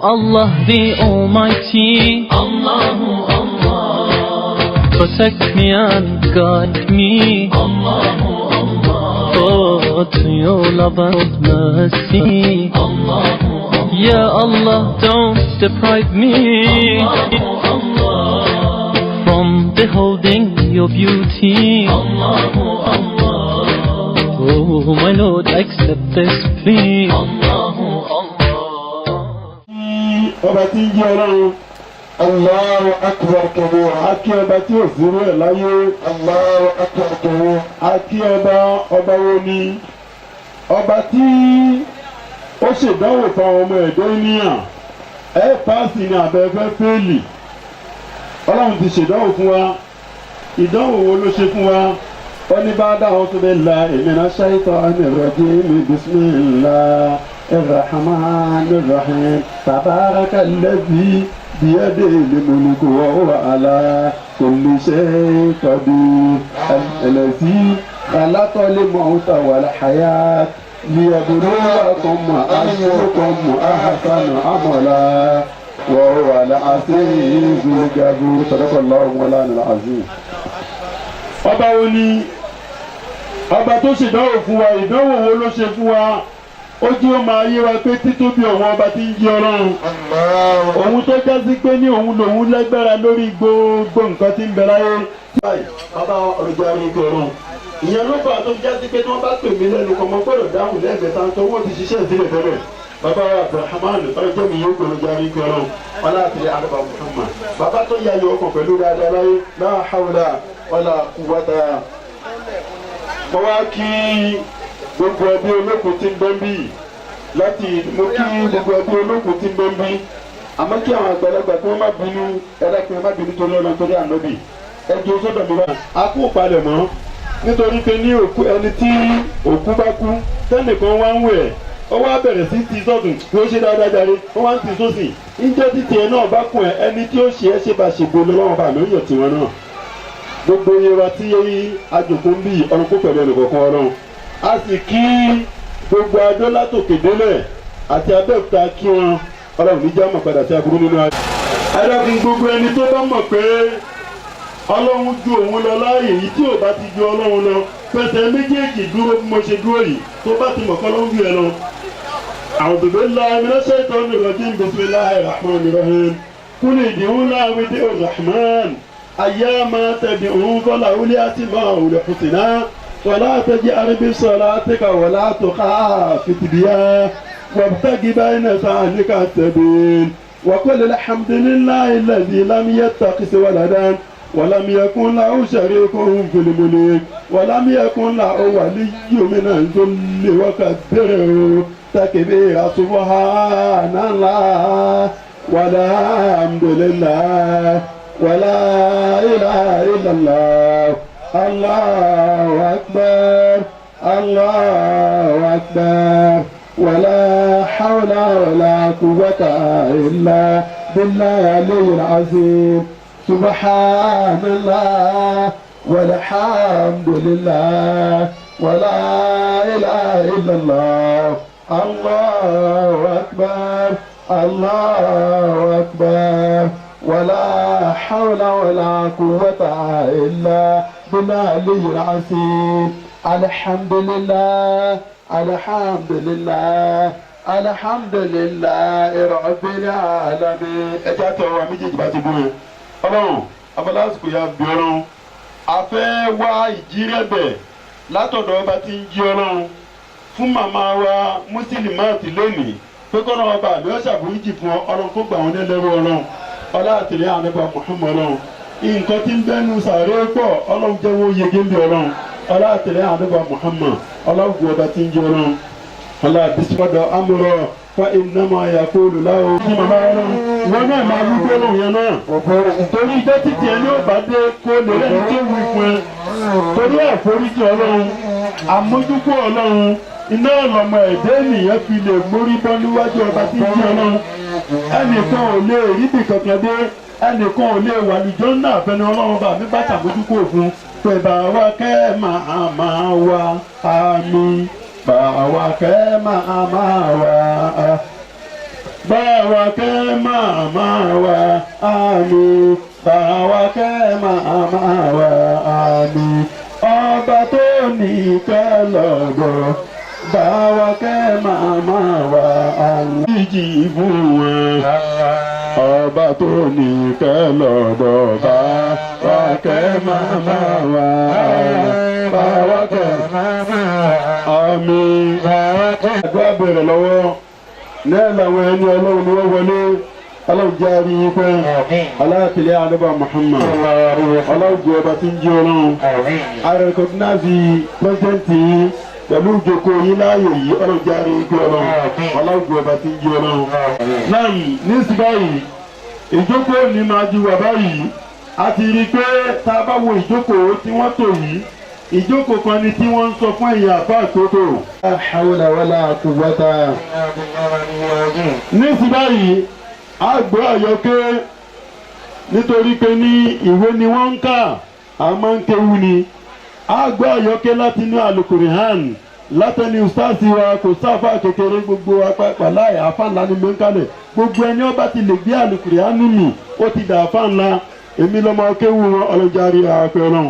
Allah the Almighty, Allahu Allah, protect me and guide me, Allahu Allah, oh, to your love and mercy, Allahu Allah, Ya Allah, don't deprive me, Allahu Allah, from beholding your beauty, Allahu Allah, oh my Lord, accept this plea, Allahu Allah. Ọba tí ń jẹ́ Ọlọ́run, Allahu Akbar kabir. Àkí ọba tí ò sí rẹ̀ láyé, Allahu Akbar kabir. Àkí ọba wo ni ọba tí ó ṣèdánwò fún àwọn ọmọ ẹ̀dọ́ ènìyàn, ẹ páàsì ní abẹ́fẹ́ fẹ́ẹ̀lì. Ọlọ́run ti ṣèdánwò fún wa, ìdánwò wo ló ṣe fún wa? Ó ní bá dáhùn tó bẹ́ẹ̀ la ìmìnira ṣáìtọ́ àmì ìrọ̀jì mi bismillah. الرحمن الرحيم تبارك الذي بيده الملك وهو على كل شيء قدير الذي خلق الموت والحياة ليبلوكم أيكم أحسن عملا وهو العزيز الغفور صدق الله مولانا العظيم. ọba wo ni ọba tó ṣèdánwò fún wa, ìdánwò wo ló ṣe fún wa? Ó jẹ́ ó máa yé wa pé títóbi ọ̀wọ́n ọba tí ń jẹ́ Ọlọ́run. Òun tó jásí pé ní òun lòun lágbára lórí gbogbo nǹkan tí ń bẹ láyé. Bàbá ọ̀rọ̀jà mi kò rọrùn. Ìyẹn ló fà tó jásí pé tí wọ́n bá pè mí lẹ́nu kan, mo gbọ́dọ̀ dáhùn lẹ́ẹ̀mẹ́ta tó wọ́n ti ṣiṣẹ́ ìdílé tẹ́lẹ̀. Bàbá Abdulrahman ọ̀rọ̀jà mi yóò gbọ́dọ̀ jáde kò rọrùn. Wọ́n láti àdàbà Muhammad. Bàbá tó yá yọ ọkàn pẹ̀lú dáadáa láyé. La hawla wala quwwata. Mo wá kí gbogbo ẹbí olókùn tí ń bẹ́ ń bí láti mo kí gbogbo ẹbí olókùn tí ń bẹ́ ń bí àmọ́ kí àwọn àgbàlagbà kí wọ́n má bínú ẹlẹ́kùn má bínú torí ọ̀nà torí ànábì ẹjọ́ sọ́dọ̀ mi bá a kú palẹ̀ mọ́ nítorí pé ní òkú ẹni tí òkú bá kú tẹ́nìkan wá ń wẹ̀ ó wá bẹ̀rẹ̀ sí ti sọ́dún bí ó ṣe dáadáa jáde ó wá ń ti sósì níjẹ́ títí ẹ náà bá kún ẹ ẹni tí ó ṣe é ṣe bá ṣe gbolo lọ́wọ́ bá lóyè tiwọn náà gbogbo iye wa tí àjòkó ń bí ọ̀run kó pẹ̀lú ẹnì kọ̀ọ̀kan Ọlọ́run a sì kí gbogbo adó látòkè délẹ̀ àti abẹ́òkúta kí wọn Ọlọ́run níjà mọ̀ padà sí aburú nínú ayé. Adágún gbogbo ẹni tó bá mọ̀ pé Ọlọ́run ju òun lọ láàyè yìí tí ò bá ti ju Ọlọ́run lọ pẹ̀sẹ̀ méjèèjì dúró bí mo ṣe dúró yìí tó bá ti mọ̀ kọ́ ló ń bí ẹ lọ. A'udhu billahi minash shaitanir rajim bismillahir rahmanir rahim qul ud'u ud'u rahman ayyama tad'u falahu al-asma'ul husna. ولا تجأر بصلاتك ولا تخافت بها وابتغ بين ذلك السبيل وقل الحمد لله الذي لم يتخذ ولدا ولم يكن له شريك في الملك ولم يكن له ولي من الذل وكبره تكبيرا سبحان الله والحمد لله ولا إله إلا الله الله أكبر الله أكبر ولا حول ولا قوة إلا بالله العلي العظيم سبحان الله والحمد لله ولا إله إلا الله الله أكبر الله أكبر ولا حول ولا قوة إلا بالله العلي العظيم الحمد لله الحمد لله الحمد لله رب العالمين. ẹ jẹ́ àtọ̀rọ̀ wa méjèèjì bá ti bú yẹn Ọlọ́run abọ́lásìkò ya bí Ọlọ́run a fẹ́ wá ìjírẹ̀bẹ̀ látọ̀dọ̀ ọba tí ń jí Ọlọ́run fún màmá wa Musilimat lónìí pé kọ́nà ọba àbí ọ̀ṣàbùrújì fún Ọlọ́run kó gbà wọn ní ẹlẹ́rú Ọlọ́run ọlá àtìlẹ́yìn ànábì Muhammad Ọlọ́run nǹkan tí ń bẹ́nu sàárè pọ̀ ọlọ́run jẹ́ wo yege ń bí ọlọ́run ọlọ́àtẹ̀lẹ́ àdúgbò Muhammad ọlọ́run gbọ́ ọba tí ń jẹ́ ọlọ́run ọlọ́àbísímọ́dọ̀ amúrọ̀ fa innama yaqulu lahu kí màmá ọlọ́run wọn náà máa wí pé lóun yẹn náà torí ijó títí ẹni ò bá dé kó lè lẹ́ni tó wù fún ẹ torí àforíjì ọlọ́run àmójúkú ọlọ́run iná ọlọmọ ẹ̀dẹ́ ènìyàn fi lè mórí bọ́ níwájú ọba tí ń jẹ́ ọlọ́run ẹnìkan ò lè ríbi kankan dé ẹnìkan ò lè wà lùjọ́ náà fẹ́ni ọlọ́run bá mi bá ṣàmójúkú òfin pé bàwa kẹ́ máa wá àmín bàwa kẹ́ máa wá bàwa kẹ́ máa wá àmín bàwa kẹ́ máa wá àmín ọba tó ní kẹ́ lọ́dọ̀ bàwa kẹ́ máa wá àmín ìjì fún wọn ọba tó ní kẹ́ lọ́dọ̀ bàwa kẹ́ máa wá bàwa kẹ́ àmín àgbà bẹ̀rẹ̀ lọ́wọ́ náà làwọn ẹni ọlọ́run ni wọ́n wọlé ọlọ́run jẹ́ àrí pé aláàtìlẹ́ àdúgbò Muhammad ọlọ́run jẹ́ ọba tí ń jẹ́ ọlọ́run àrẹ̀kọ́tínáàsì pẹ́sẹ́ǹtì pẹ̀lú ìjókòó yín láàyè yìí ọlọ́run jẹ́ àrí pé ọlọ́run jẹ́ ọba tí ń jẹ́ ọlọ́run. náà ní sí báyìí ìjókòó ní máa ju wà báyìí a ti rí i pé tá a bá wo ìjókòó tí wọ́n tò yìí ìjókòó kan ni tí wọ́n ń sọ fún ẹ̀yìn àbá àtótó. la hawla wala quwwata. ní sí báyìí a gbọ́ àyọkẹ́ nítorí pé ní ìwé ni wọ́n ń kà á máa ń kéwu ni a gbọ́ àyọkẹ́ láti inú Al-Qur'an látẹni ustaasi wa kò sáfà kékeré gbogbo apàlà àfa ńlá ni mẹ́ńkálẹ̀ gbogbo ẹni ọba ti lè gbé Al-Qur'an nínú ó ti dà àfa ńlá èmi lọ́mọ kéwu wọn ọlọ́jàrí àpẹ náà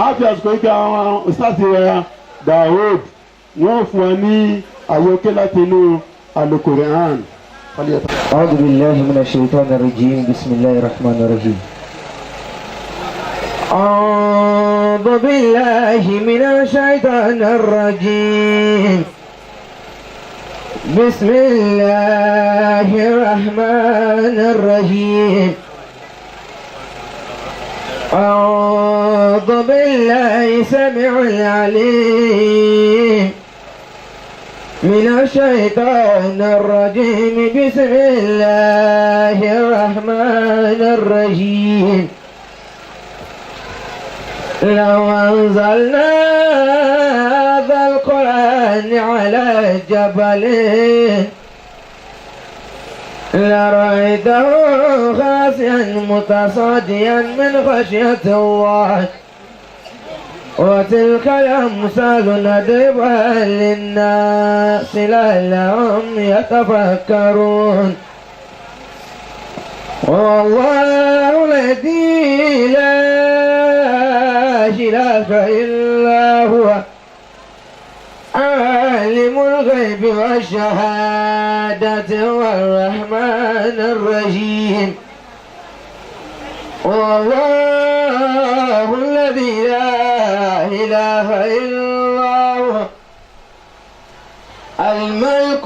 a fi àsìkò yìí ká àwọn ustaasi wa Daoud wọ́n fún wa ní àyọkẹ́ láti inú Al-Qur'an. أعوذ بالله من الشيطان الرجيم بسم الله الرحمن الرحيم أعوذ بالله من الشيطان الرجيم بسم الله الرحمن الرحيم أعوذ بالله السميع العليم من الشيطان الرجيم بسم الله الرحمن الرحيم لو أنزلنا هذا القرآن على جبل لرأيته خاشعا متصديا من خشية الله وتلك الأمثال نضربها للناس لعلهم يتفكرون والله الذي لا إله إلا هو عالم الغيب والشهادة والرحمن الرحيم والله الذي لا إله إلا هو الملك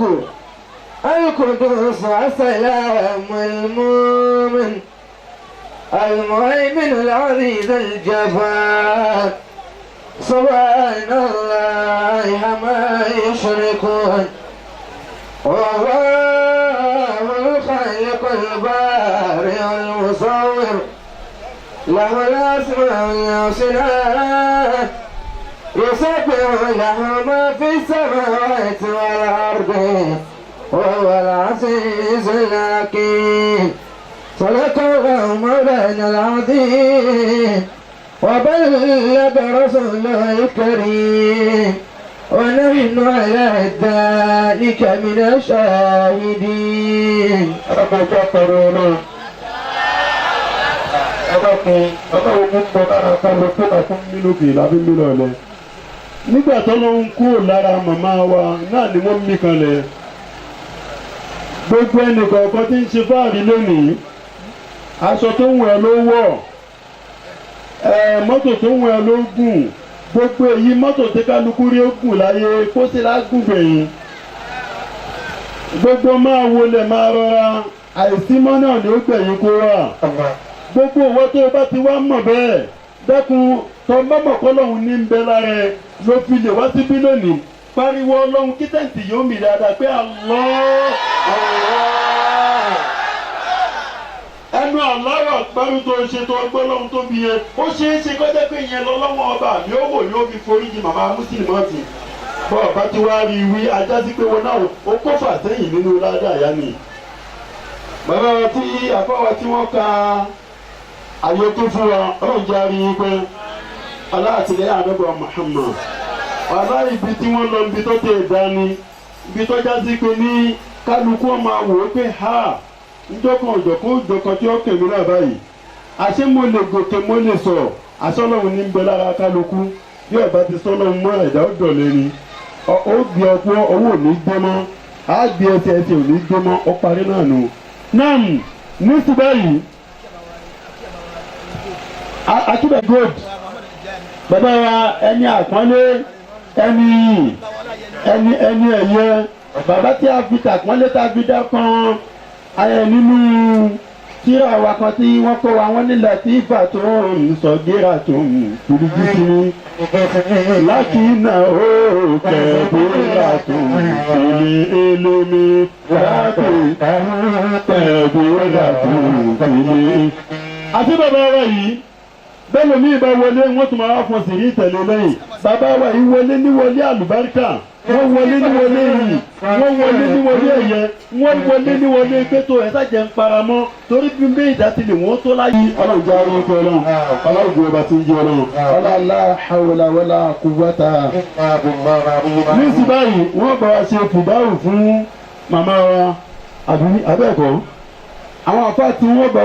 القدوس السلام المؤمن المهيمن العزيز الجبار سبحان الله عما يشركون والله الخالق البارئ المصور له الأسماء الحسنى يسبح له ما في السماوات والأرض وهو العزيز الحكيم صدق الله مولانا العظيم وبلغ رسوله الكريم ونحن على ذلك من الشاهدين. nígbà tó ló ń kú lára màmá wa náà ni wọ́n mí kanlẹ̀ gbogbo ẹnì kọ̀ọ̀kan tí ń ṣe fáàrí lónìí aṣọ tó ń wẹ̀ ló wọ̀ mọ́tò tó ń wẹ̀ ló gùn gbogbo èyí mọ́tò tí kálukú rí ó gùn láyé kó sí lágùn gbẹ̀yìn gbogbo máa wọlé máa rọra àìsí mọ́ náà ni ó gbẹ̀yìn kó wà gbogbo owó tó o bá ti wá mọ̀ bẹ́ẹ̀ dẹ́kun tó ń bá mọ̀ kọ́ lọ́hùn ní ń bẹ lára ẹ ló fi lè wá síbí lónìí pariwo ọlọ́run kí tẹ̀ǹtì yóò mì dáadáa pé Allah ẹnu aláwọ̀ àgbárù tó ṣe tó ọgbọ́n lọ́hùn tó bí yẹn ó ṣeé ṣe kọ́ jẹ́ pé ìyẹn lọ́lọ́wọ́ ọba mi ó wò ní ó fi foríjì màmá mùsùlùmí bọ́ọ̀ bá ti wá rí wí ajá sí pé wọn náà ó kó fà sẹ́yìn nínú ládàá yá ni. bàbá wa tí àfọwọ́ tí wọ́n ka àyè tó fún wa ọlọ́run jẹ́ àrí pé aláàtìlẹ́yìn àdọ́gbọ̀ Muhammad wàhálà ibi tí wọ́n lọ ibi tó tẹ̀ dání ibi tó já sí pé ní kálukú ọmọ àwò pé ha njọ́kan òjọ̀kan tí ó kẹ̀mí náà báyìí àṣé mo lè gòkè mo lè sọ̀rọ̀ àṣọlọ́run ní ń bẹ lára kálukú bí ọba ti sọ́lọ́run mọ́ ẹ̀dá ọ̀dọ̀ lẹ́ni ó gbé ọpọ́ owó ò ní gbé mọ́ á gbé ẹsẹ̀ ò ní gbé mọ́ ó parí náà nù. náà ní sí báyìí akíbẹ̀ gold bàbá wa ẹni àpọ́nlé ẹni ẹ̀yẹ bàbá tí a fi tàpọ́nlé tá a fi dá kan ayẹ nínú tíra wa kan tí wọ́n kó wa wọ́n nílẹ̀ tí ìfà tó ń sọ gíra tó ń kúrújú sí láti iná ó kẹ̀bíra tó ń fìlì elémi láti kẹ̀bíra tó ń fìlì. àti bàbá wa yìí bẹ́ẹ̀ lómi ìbá wọlé wọ́n tún máa fọ́n sí ní ìtẹ̀lé lẹ́yìn bàbá wa yìí wọlé níwọlé àlùbáríkà wọ́n wọlé níwọlé yìí wọ́n wọlé níwọlé ẹ̀yẹ wọ́n wọlé níwọlé gbẹ́tò ẹ̀ sájẹ̀ ń paramọ́ torí bí mbẹ́ ìdásílẹ̀ wọ́n tó láyé. ọlọ́run jẹ́ arúgbó tó ọlọ́run ọlọ́run jẹ́ ọba tí ń jẹ́ ọlọ́run ọlọ́lá hawla wala quwwata. ní sí báyìí wọ́n bá wa ṣe fìdáhù fún màmá wa abẹ́ẹ̀kọ́ àwọn àfáà tí wọ́n bá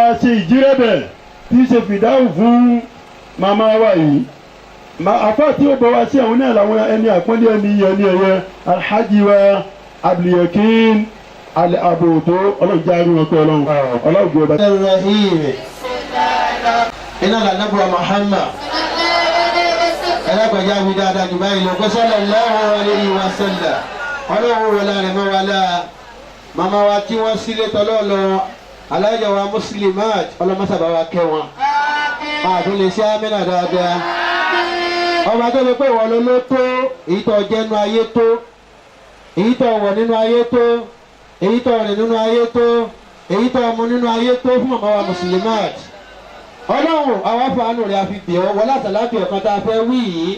wa ṣe ìjírẹ́bẹ̀ tí í ṣe fìdáhù fún màmá wa yìí àfáà tí ó bọ̀ wá sí àwọn náà làwọn ẹni àpọ́nlé ẹni ẹ̀yẹ alhaji wa abdulyakin alaboto ọlọ́jà arúgbó ọkọ ọlọ́run gbé ọba. iná lànàbọ̀ Muhammad ẹlẹ́gbẹ̀já wí dáadáa jù báyìí lọ pé sallallahu alayhi wa sallam ọlọ́run wọlé rẹ̀ mọ́ wa láà màmá wa tí wọ́n sílé tọ́lọ́ọ̀lọ́ alájà wa muslimat ọlọ́mọsàbà wa kẹ́ wọn àtúnlẹ̀ sí amínà dáadáa ọba tó lè pé ìwọ ló tó èyí tó jẹnu ayé tó èyí tó wọ̀ nínú ayé tó èyí tó rìn nínú ayé tó èyí tó ọmọ nínú ayé tó fún màmá wa muslimat ọlọ́run àwọn fàánù rẹ̀ àfi bì ọ́ wọlé àtàlábì ọ̀kan tá a fẹ́ wí yìí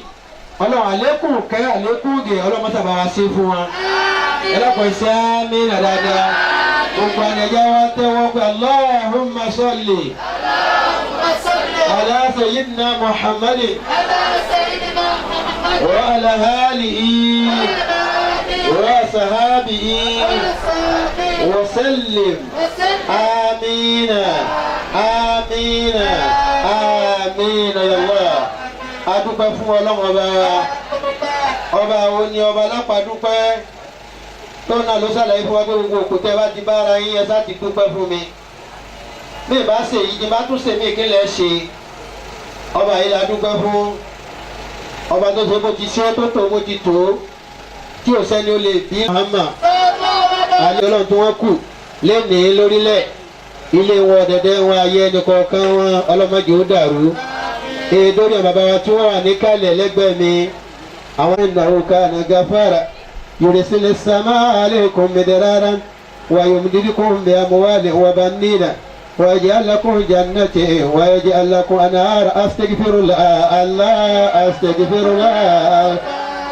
ọlọ́run àlékún kẹ́ àlékún gè ọlọ́mọsàbà wa ṣe fún wa ẹlẹ́kọ̀ọ́ sí amínà dáadáa gbogbo ànẹ̀jẹ́ wa tẹ́wọ́ pé Allahumma salli ala sayyidina Muhammadin wa ala alihi wa sahabihi wa sallim amina amina amina ya Allah. adúpẹ́ fún ọlọ́run ọba wo ni ọba lápá dúpẹ́ tó náà ló ṣàlàyé fún wa pé gbogbo òkúta bá ti bára yín ẹ sá ti dúpẹ́ fún mi bí ìbá ṣe yìí ni bá tún ṣe mí kí lẹ ṣe ọba yìí la dúpẹ́ fún ọba tó ṣe bó ti ṣe tó tó bó ti tó tí ò sẹ́ni ó lè bí Muhammad alẹ́ ọlọ́run tí wọ́n kù lénìí lórílẹ̀ ilé wọn dẹ̀dẹ̀ wọn ayé ẹnì kọ̀ọ̀kan wọn ọlọ́mọdé ó dàrú èdórí bàbá wa tí wọ́n wà ní kálẹ̀ lẹ́gbẹ̀ẹ́ mi àwọn ìnáwó kan gafara يرسل السماء عليكم مدرارا ويمددكم بأموال وبنين ويجعل لكم جنة ويجعل لكم أنهار أستغفر الله أستغفر الله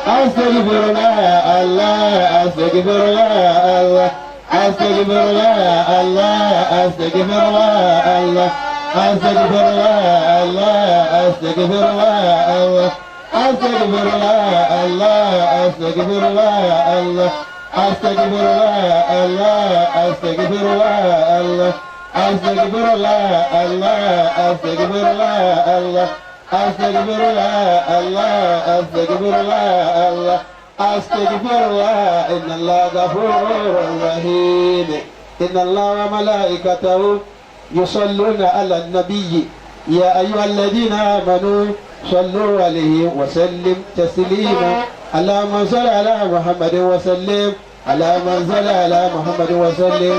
أستغفر الله أستغفر الله أستغفر الله أستغفر الله أستغفر الله أستغفر الله أستغفر الله أستغفر الله أستغفر الله أستغفر الله أستغفر الله أستغفر الله أستغفر الله أستغفر الله أستغفر الله إن الله غفور رحيم إن الله وملائكته يصلون على النبي يا أيها الذين آمنوا صلوا عليه وسلم تسليما اللهم صل على محمد وسلم اللهم صل على محمد وسلم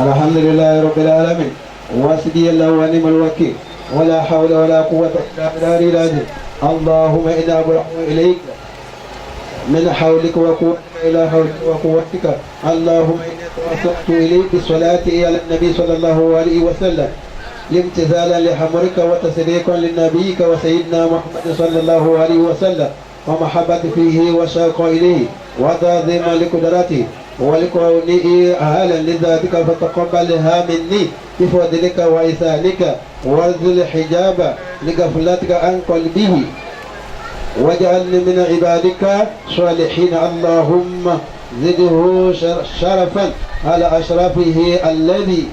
الحمد لله رب العالمين واسدي الله ونعم الوكيل ولا حول ولا قوة إلا بالله العظيم. اللهم إنا أبرأ إليك من حولك وقوتك إلى حولك وقوتك. اللهم إني توسلت إليك بالصلاة على النبي صلى الله عليه وسلم امتثالا لحمرك وتسليقا لنبيك وسيدنا محمد صلى الله عليه وسلم ومحبة فيه وشوق إليه وتعظيما لقدرته ولكونه أهلا لذاتك فتقبلها مني بفضلك وإحسانك وارزل الحجاب لغفلتك عن قلبه واجعلني من عبادك صالحين. اللهم زده شرفا على أشرفه الذي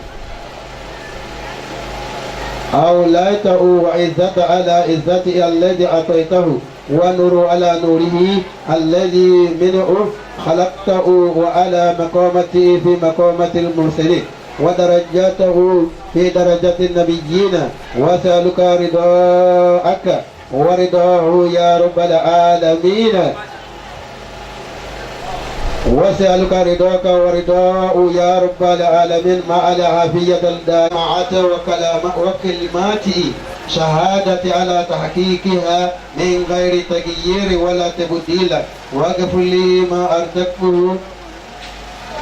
أوليته وعزة على عزته الذي أعطيته ونور على نوره الذي منه خلقته وعلى مقامته في مقامة المرسلين ودرجاته في درجة النبيين. وسألك رضاك ورضاه يا رب العالمين. وسألك رضاك ورضاه يا رب العالمين مع العافية الدامعة وكلماتي شهادة على تحقيقها من غير تغيير ولا تبديل. واغفر لي ما أرزقته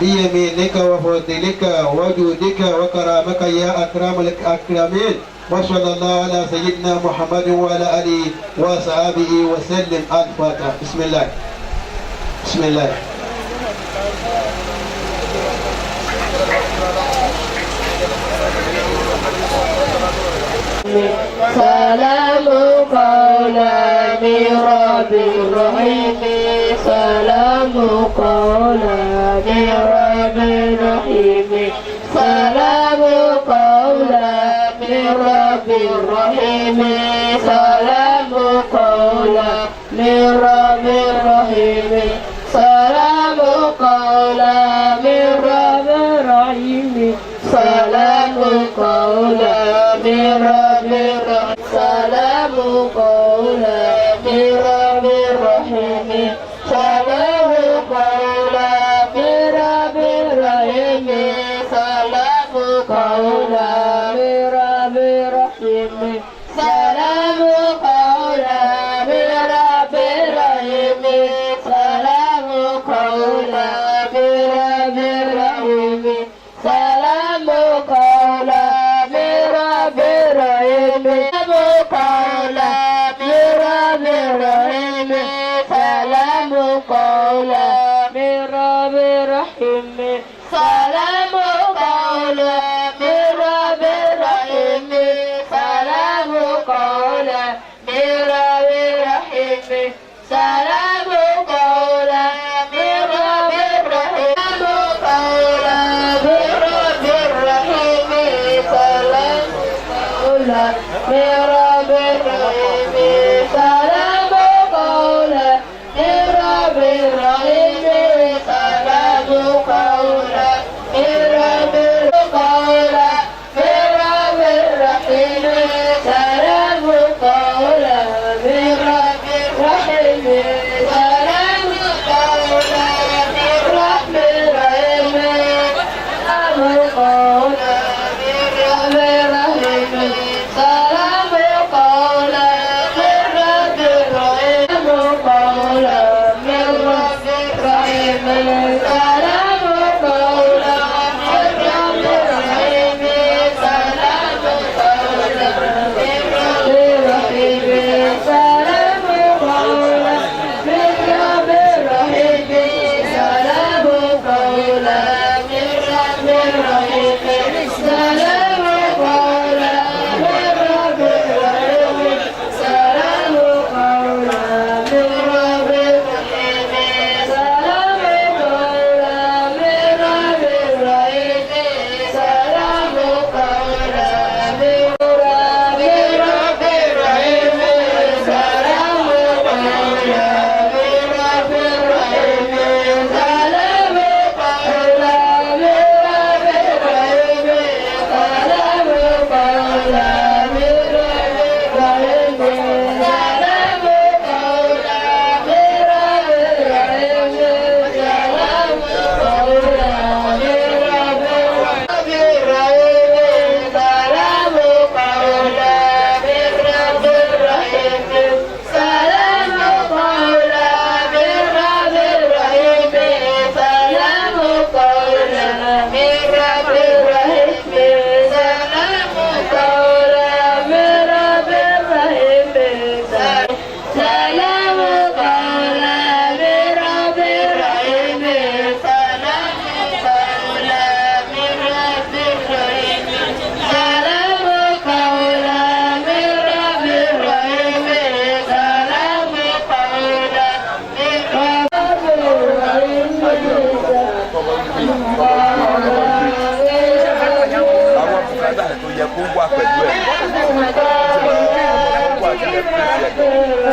بيمينك وفضلك وجودك وكرامك يا أكرم الأكرمين. وصلى الله على سيدنا محمد وعلى آله وصحبه وسلم. الفاتحة. بسم الله. بسم الله. سلام قولا من رب رحيم. سلام قولا من رب رحيم. سلام قولا من رب رحيم. سلام قولا من رب رحيم. سلام قولا من رب رحيم. سلام قولا من رب رحيم. سلام قولا من رب رحيم. سلام قولا من رب رحيم. سلام قولا من رب رحيم. سلام قولا من رب رحيم. سلام قولا من رب رحيم. سلام قولا من رب رحيم. سلام قولا من رب رحيم. سلام قولا من رب رحيم. سلام قولا من رب رحيم. سلام قولا من رب رحيم. سلام قولا من رب رحيم. سلام قولا من رب رحيم. سلام قولا من رب قولا من رب رحيم. سلام قولا من رب رحيم. سلام قولا من رب رحيم. سلام قولا من رب رحيم. سلام kó wà pẹ̀lú ẹ̀ kó wà sílẹ̀ pẹ̀lú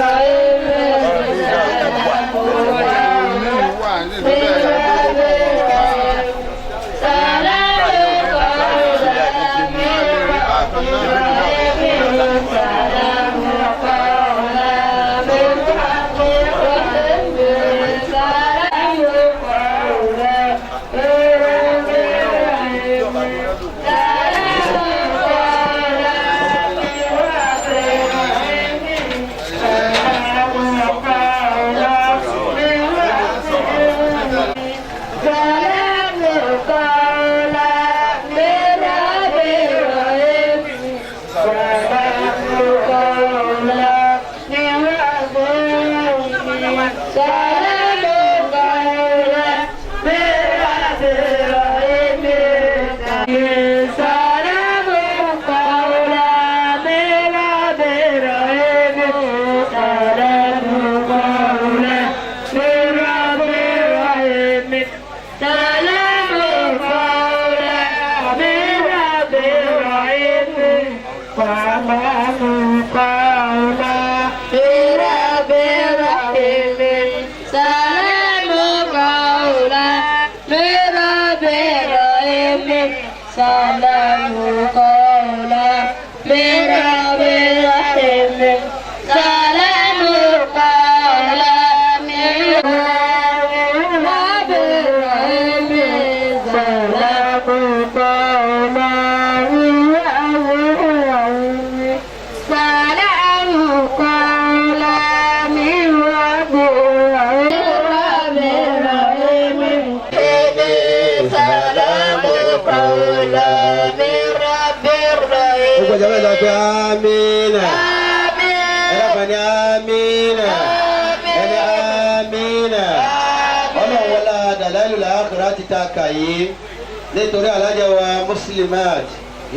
nítorí alájà wa muslimat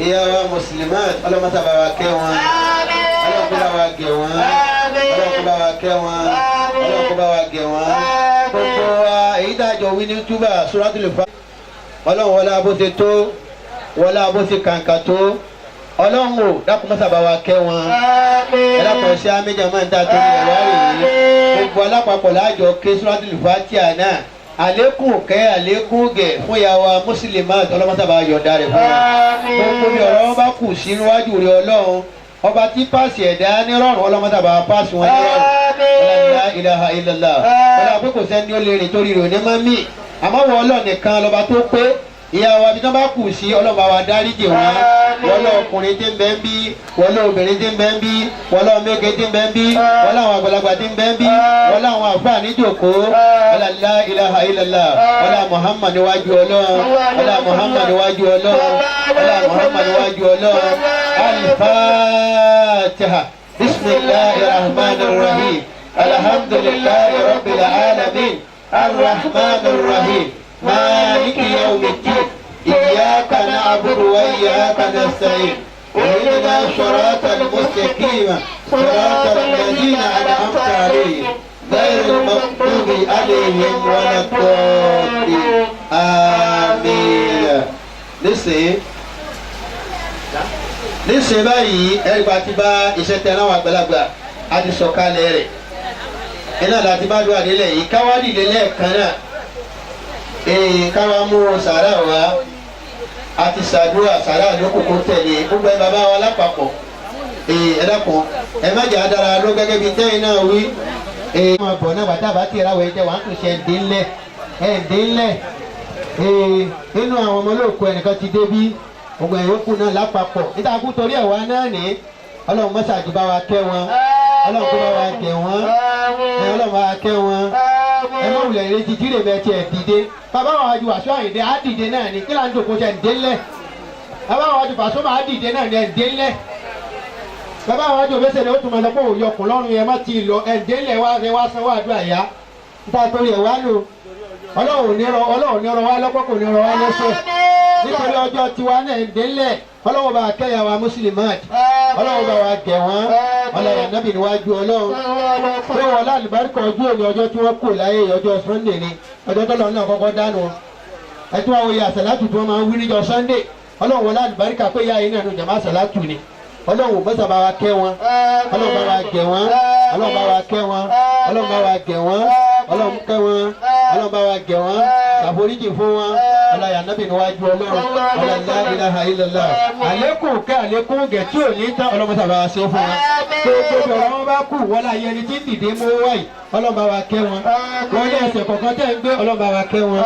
ìyá wa muslimat ọlọ́mọta bá wa kẹ́ wọn ọlọ́kọ́ bá wa gẹ̀ wọn ọlọ́kọ́ bá wa kẹ́ wọn ọlọ́kọ́ bá wa gẹ̀ wọn gbogbo wa èyí dájọ́ wí ní túbà suratul Fatiha ọlọ́run wọlé abó ṣe tó wọlé abó ṣe kàǹkà tó ọlọ́run ò dákun mọ́sà bá wa kẹ́ wọn ẹlẹ́kọ̀ọ́ sí améjà máa ń ta torí ẹ̀rọ rèé gbogbo alápapọ̀ láàjọ ké suratul Fatiha náà àlékún kẹ́ àlékún gẹ̀ fún ìyàwó mùsùlùmí ọlọ́mọsábà yọ̀ǹda rẹ̀ fún wa gbogbo bí ọ̀rọ̀ wọn bá kù sí níwájú rẹ̀ ọlọ́run ọba tí páàsì ẹ̀dá nírọ̀rùn ọlọ́mọsábà páàsì wọn nírọ̀rùn la ilaha illallah ọlọ́run pé kò sẹ́ni ó lè rìn torí rẹ̀ ní mọ́mí àmọ́ wọ ọlọ́run nìkan lọ́ba tó pé ìyàwó àbí tí wọ́n bá kù sí ọlọ́run bá wa dáríjì wọn wọlé ọkùnrin tí ń bẹ ń bí wọlé obìnrin tí ń bẹ ń bí wọlé ọmọge tí ń bẹ ń bí wọlé àwọn àgbàlagbà tí ń bẹ ń bí wọlé àwọn àfáà níjòkó wọlé la ilaha illallah wọlé Muhammad níwájú ọlọ́run wọlé Muhammad níwájú ọlọ́run wọlé Muhammad níwájú ọlọ́run al-Fatiha bismillahir rahmanir rahim alhamdulillahi rabbil alamin arrahmanir rahim maliki yawmiddin إياك نعبد وإياك نستعين اهدنا الصراط المستقيم صراط الذين أنعمت عليهم غير المغضوب عليهم ولا الضالين آمين. nísìnyí báyìí ẹ̀ríkà ti bá iṣẹ́ tẹ náà àgbàlagbà a ti sọ̀kalẹ̀ rẹ̀ iná láti bá dùn àdélẹ̀ yìí káwádìí lélẹ̀ kan náà káwá mú sàrà wá àti sàdúrà sàrà lókòkò tẹ̀lé gbogbo ẹ bàbá wa lápapọ̀ ẹ dákun ẹ má jà dára ló gẹ́gẹ́ bíi tẹ́yìn náà wí ọmọ bọ̀ náà bàtà bá ti ra wẹ̀ jẹ́ wàá tún ṣe ẹ̀ǹdínlẹ̀ nínú àwọn ọmọ olóòkú ẹnìkan ti dé bí gbogbo ẹ̀yọ́kù náà lápapọ̀ níta kú torí ẹ̀ wá náà ní ọlọ́run mọ́sàájú bá wa kẹ́ wọn ọlọ́run kó bá wa gẹ̀ wọ́n ọlọ́run bá wa kẹ́ wọn ẹ má wulẹ̀ ìrètí jíre bẹ́ẹ̀ tiẹ̀ dìde bàbá wa wájú Wasiu Ayinde á dìde náà ní kí là ń dòkó ṣe ǹdẹ́lẹ̀ bàbá wa wájú Pasuma á dìde náà ní ǹdẹ́lẹ̀ bàbá wa wájú Obesere ó tún mọ̀ lọ́pọ̀ òyọkùn lọ́rùn yẹn má ti lọ ǹdẹ́lẹ̀ wá rẹ wá sanwó àdúrà yá níta torí ẹ̀ wá lò ọlọ́run ní ọrọ̀ wá lọ́pọ̀ kò ní ọrọ̀ wá lọ́sẹ̀ nítorí ọjọ́ tiwa náà ǹdẹ́lẹ̀ ọlọ́run bá kẹ́yà wa Muslimat ọlọ́run bá wa gẹ̀ wọ́n ọlọ́run ànábì níwájú ọlọ́run pé wọn lálùbáríkà ọjọ́ òní ọjọ́ tí wọ́n kò láyé ọjọ́ Sunday ni ọjọ́ tọ́lọ́ náà kọ́kọ́ dánù ẹtú àwọn oyè àṣàlátù tí wọ́n máa ń wí níjọ́ Sunday ọlọ́run wọlé àlùbáríkà pé ìyá yìí náà ló jàmá sàlátù ni ọlọ́run mọ́sà bá wa kẹ́ wọn ọlọ́run bá wa gẹ̀ wọ́n ọlọ́run bá wa kẹ́ wọn ọlọ́run bá wa gẹ̀ wọ́n ọlọ́run kẹ́ wọn ọlọ́run bá wa gẹ̀ wọ́n àforíjì fún wọn ọlọ́yà nábì níwájú ọlọ́run ọlọ́lá ilaha illallah àlékún kẹ́ àlékún gẹ̀ tí ò ní tán ọlọ́run mọ́sà bá wa ṣe fún wọn gbogbo ọ̀rọ̀ wọn bá kù wọ́n láyé ẹni tí ń dìde mú wáyì ọlọ́run bá wa kẹ́ wọn wọ́n ní ẹsẹ̀ kọ̀ọ̀kan tẹ̀ ń gbé ọlọ́run bá wa kẹ́ wọn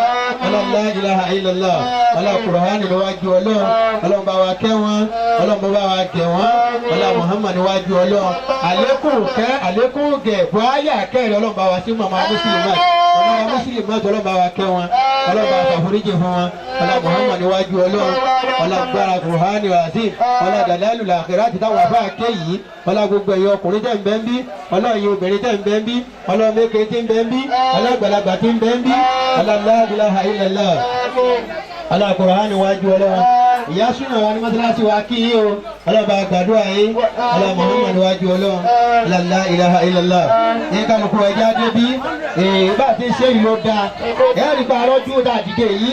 ọlọ́lá ilaha illallah ọlọ́kùnrin níwájú ọlọ́run ọlọ́run bá wa kẹ́ wọn ọlọ́run bá wa gẹ̀ wọ́n ọlá Muhammad níwájú ọlọ́run àlékún kẹ́ àlékún gẹ̀ buhari akẹ́rẹ́ ọlọ́run bá wa sí mama mùsùlùmá mama mùsùlùmá ọlọ́run bá wa kẹ́ wọn ọlọ́run bá wa ṣàforíjì fún wọn ọlá Muhammad níwájú ọlọ́run ọlá gbára kùrọ̀hánì wàzíìm ọlá dàlálù làkìrátì táwọn afá ké yìí ọlá gbogbo ẹ̀yọ ọkùnrin tẹ̀ ń bẹ́ ń bí ọlá ẹ̀yọ obìnrin tẹ̀ ń bẹ́ ń bí ọlá mẹ́kẹ́ tí ń bẹ́ ń bí ọlá gbàlagbà tí ń bẹ́ ń bí ọlá la ilaha illallah ọlá kùrọ̀hánì wájú ọlọ́run ìyá súnà wa ní mọ́sálásí wa kí yín o ọlọ́ba gbàdúrà yín ọlá Muhammad wájú ọlọ́run la ilaha illallah ní kálukú ẹja débí bá a ti ṣe ìlú dáa ẹ̀rí pa arọ́jú dáa dìde yìí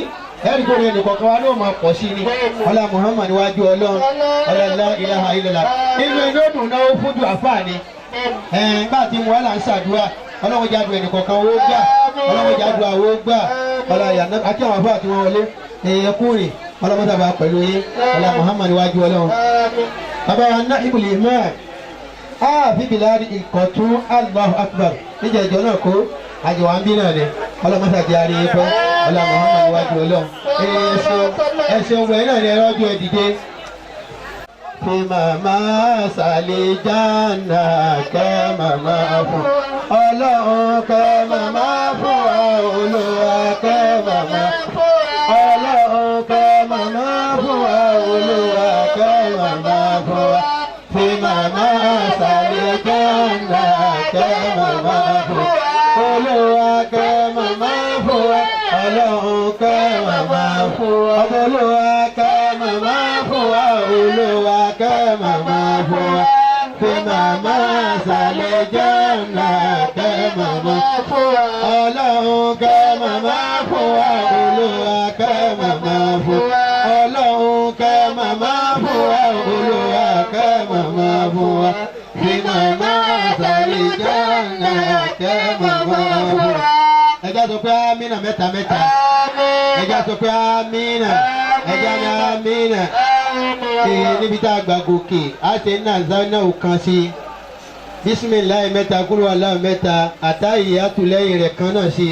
ẹ̀rí kò rẹ̀ nìkọ̀ọ̀kan wa náà máa pọ̀ sí ni ọlá Muhammad wájú ọlọ́run la ilaha illallah inú ẹni ó dùn náà ó fújú àfáà ni bá a ti mú wàhálà ń ṣàdúrà ọlọ́run jáde ẹnìkọ̀ọ̀kan owó gbà ọlọ́run jáde àwọ̀ gbà ọlá yàrá àti àwọn àfáà tí wọ́n wọlé ẹ̀kúrìn ọlọ́mọdé bá pẹ̀lú yín ọlá Muhammad wájú ọlọ́run bàbá wa ná ibùlẹ̀ ìmọ̀ bíbélì ìkọ̀tún Allahu Akbar níjà ìjọ náà kó àjẹwà ń bí náà ni ọlọ́mọdé àti àrí yín pẹ́ ọlá Muhammad wájú ọlọ́run ẹ̀sìn ògbẹ́ náà ni ẹ̀rọ ọjọ́ ìdìde. fi màmá sàlẹ̀ jáná kẹ́ màmá fún ọlọ́run kẹ́ màmá fún olúwa kẹ́ màmá ọlọ́run kẹ́ màmá fún olúwa kẹ́ màmá fún fi màmá sàlẹ̀ jáná kẹ́ màmá fún olúwa kẹ́ màmá fún ọlọ́run kẹ́ màmá fún olúwa kẹ́ màmá fún olúwa kẹ́ màmá fún fi màmá sàlẹ̀ jáná kẹ́ màmá fún ọlọ́run kẹ́ màmá fún olúwa kẹ́ màmá fún ọlọ́run kẹ́ màmá fún olúwa kẹ́ màmá fún fi màmá sàlẹ̀ jáná kẹ́ màmá fún. ẹja sọ pé amínà mẹ́ta mẹ́ta ẹja sọ pé amínà ẹja ní amínà níbi tá a gbà gòkè á ṣe ní àzánà òkan sí bísímìláì mẹ́ta kúrò aláwọ̀ mẹ́ta àtàyè àtúlẹ́yìn rẹ̀ kan náà sí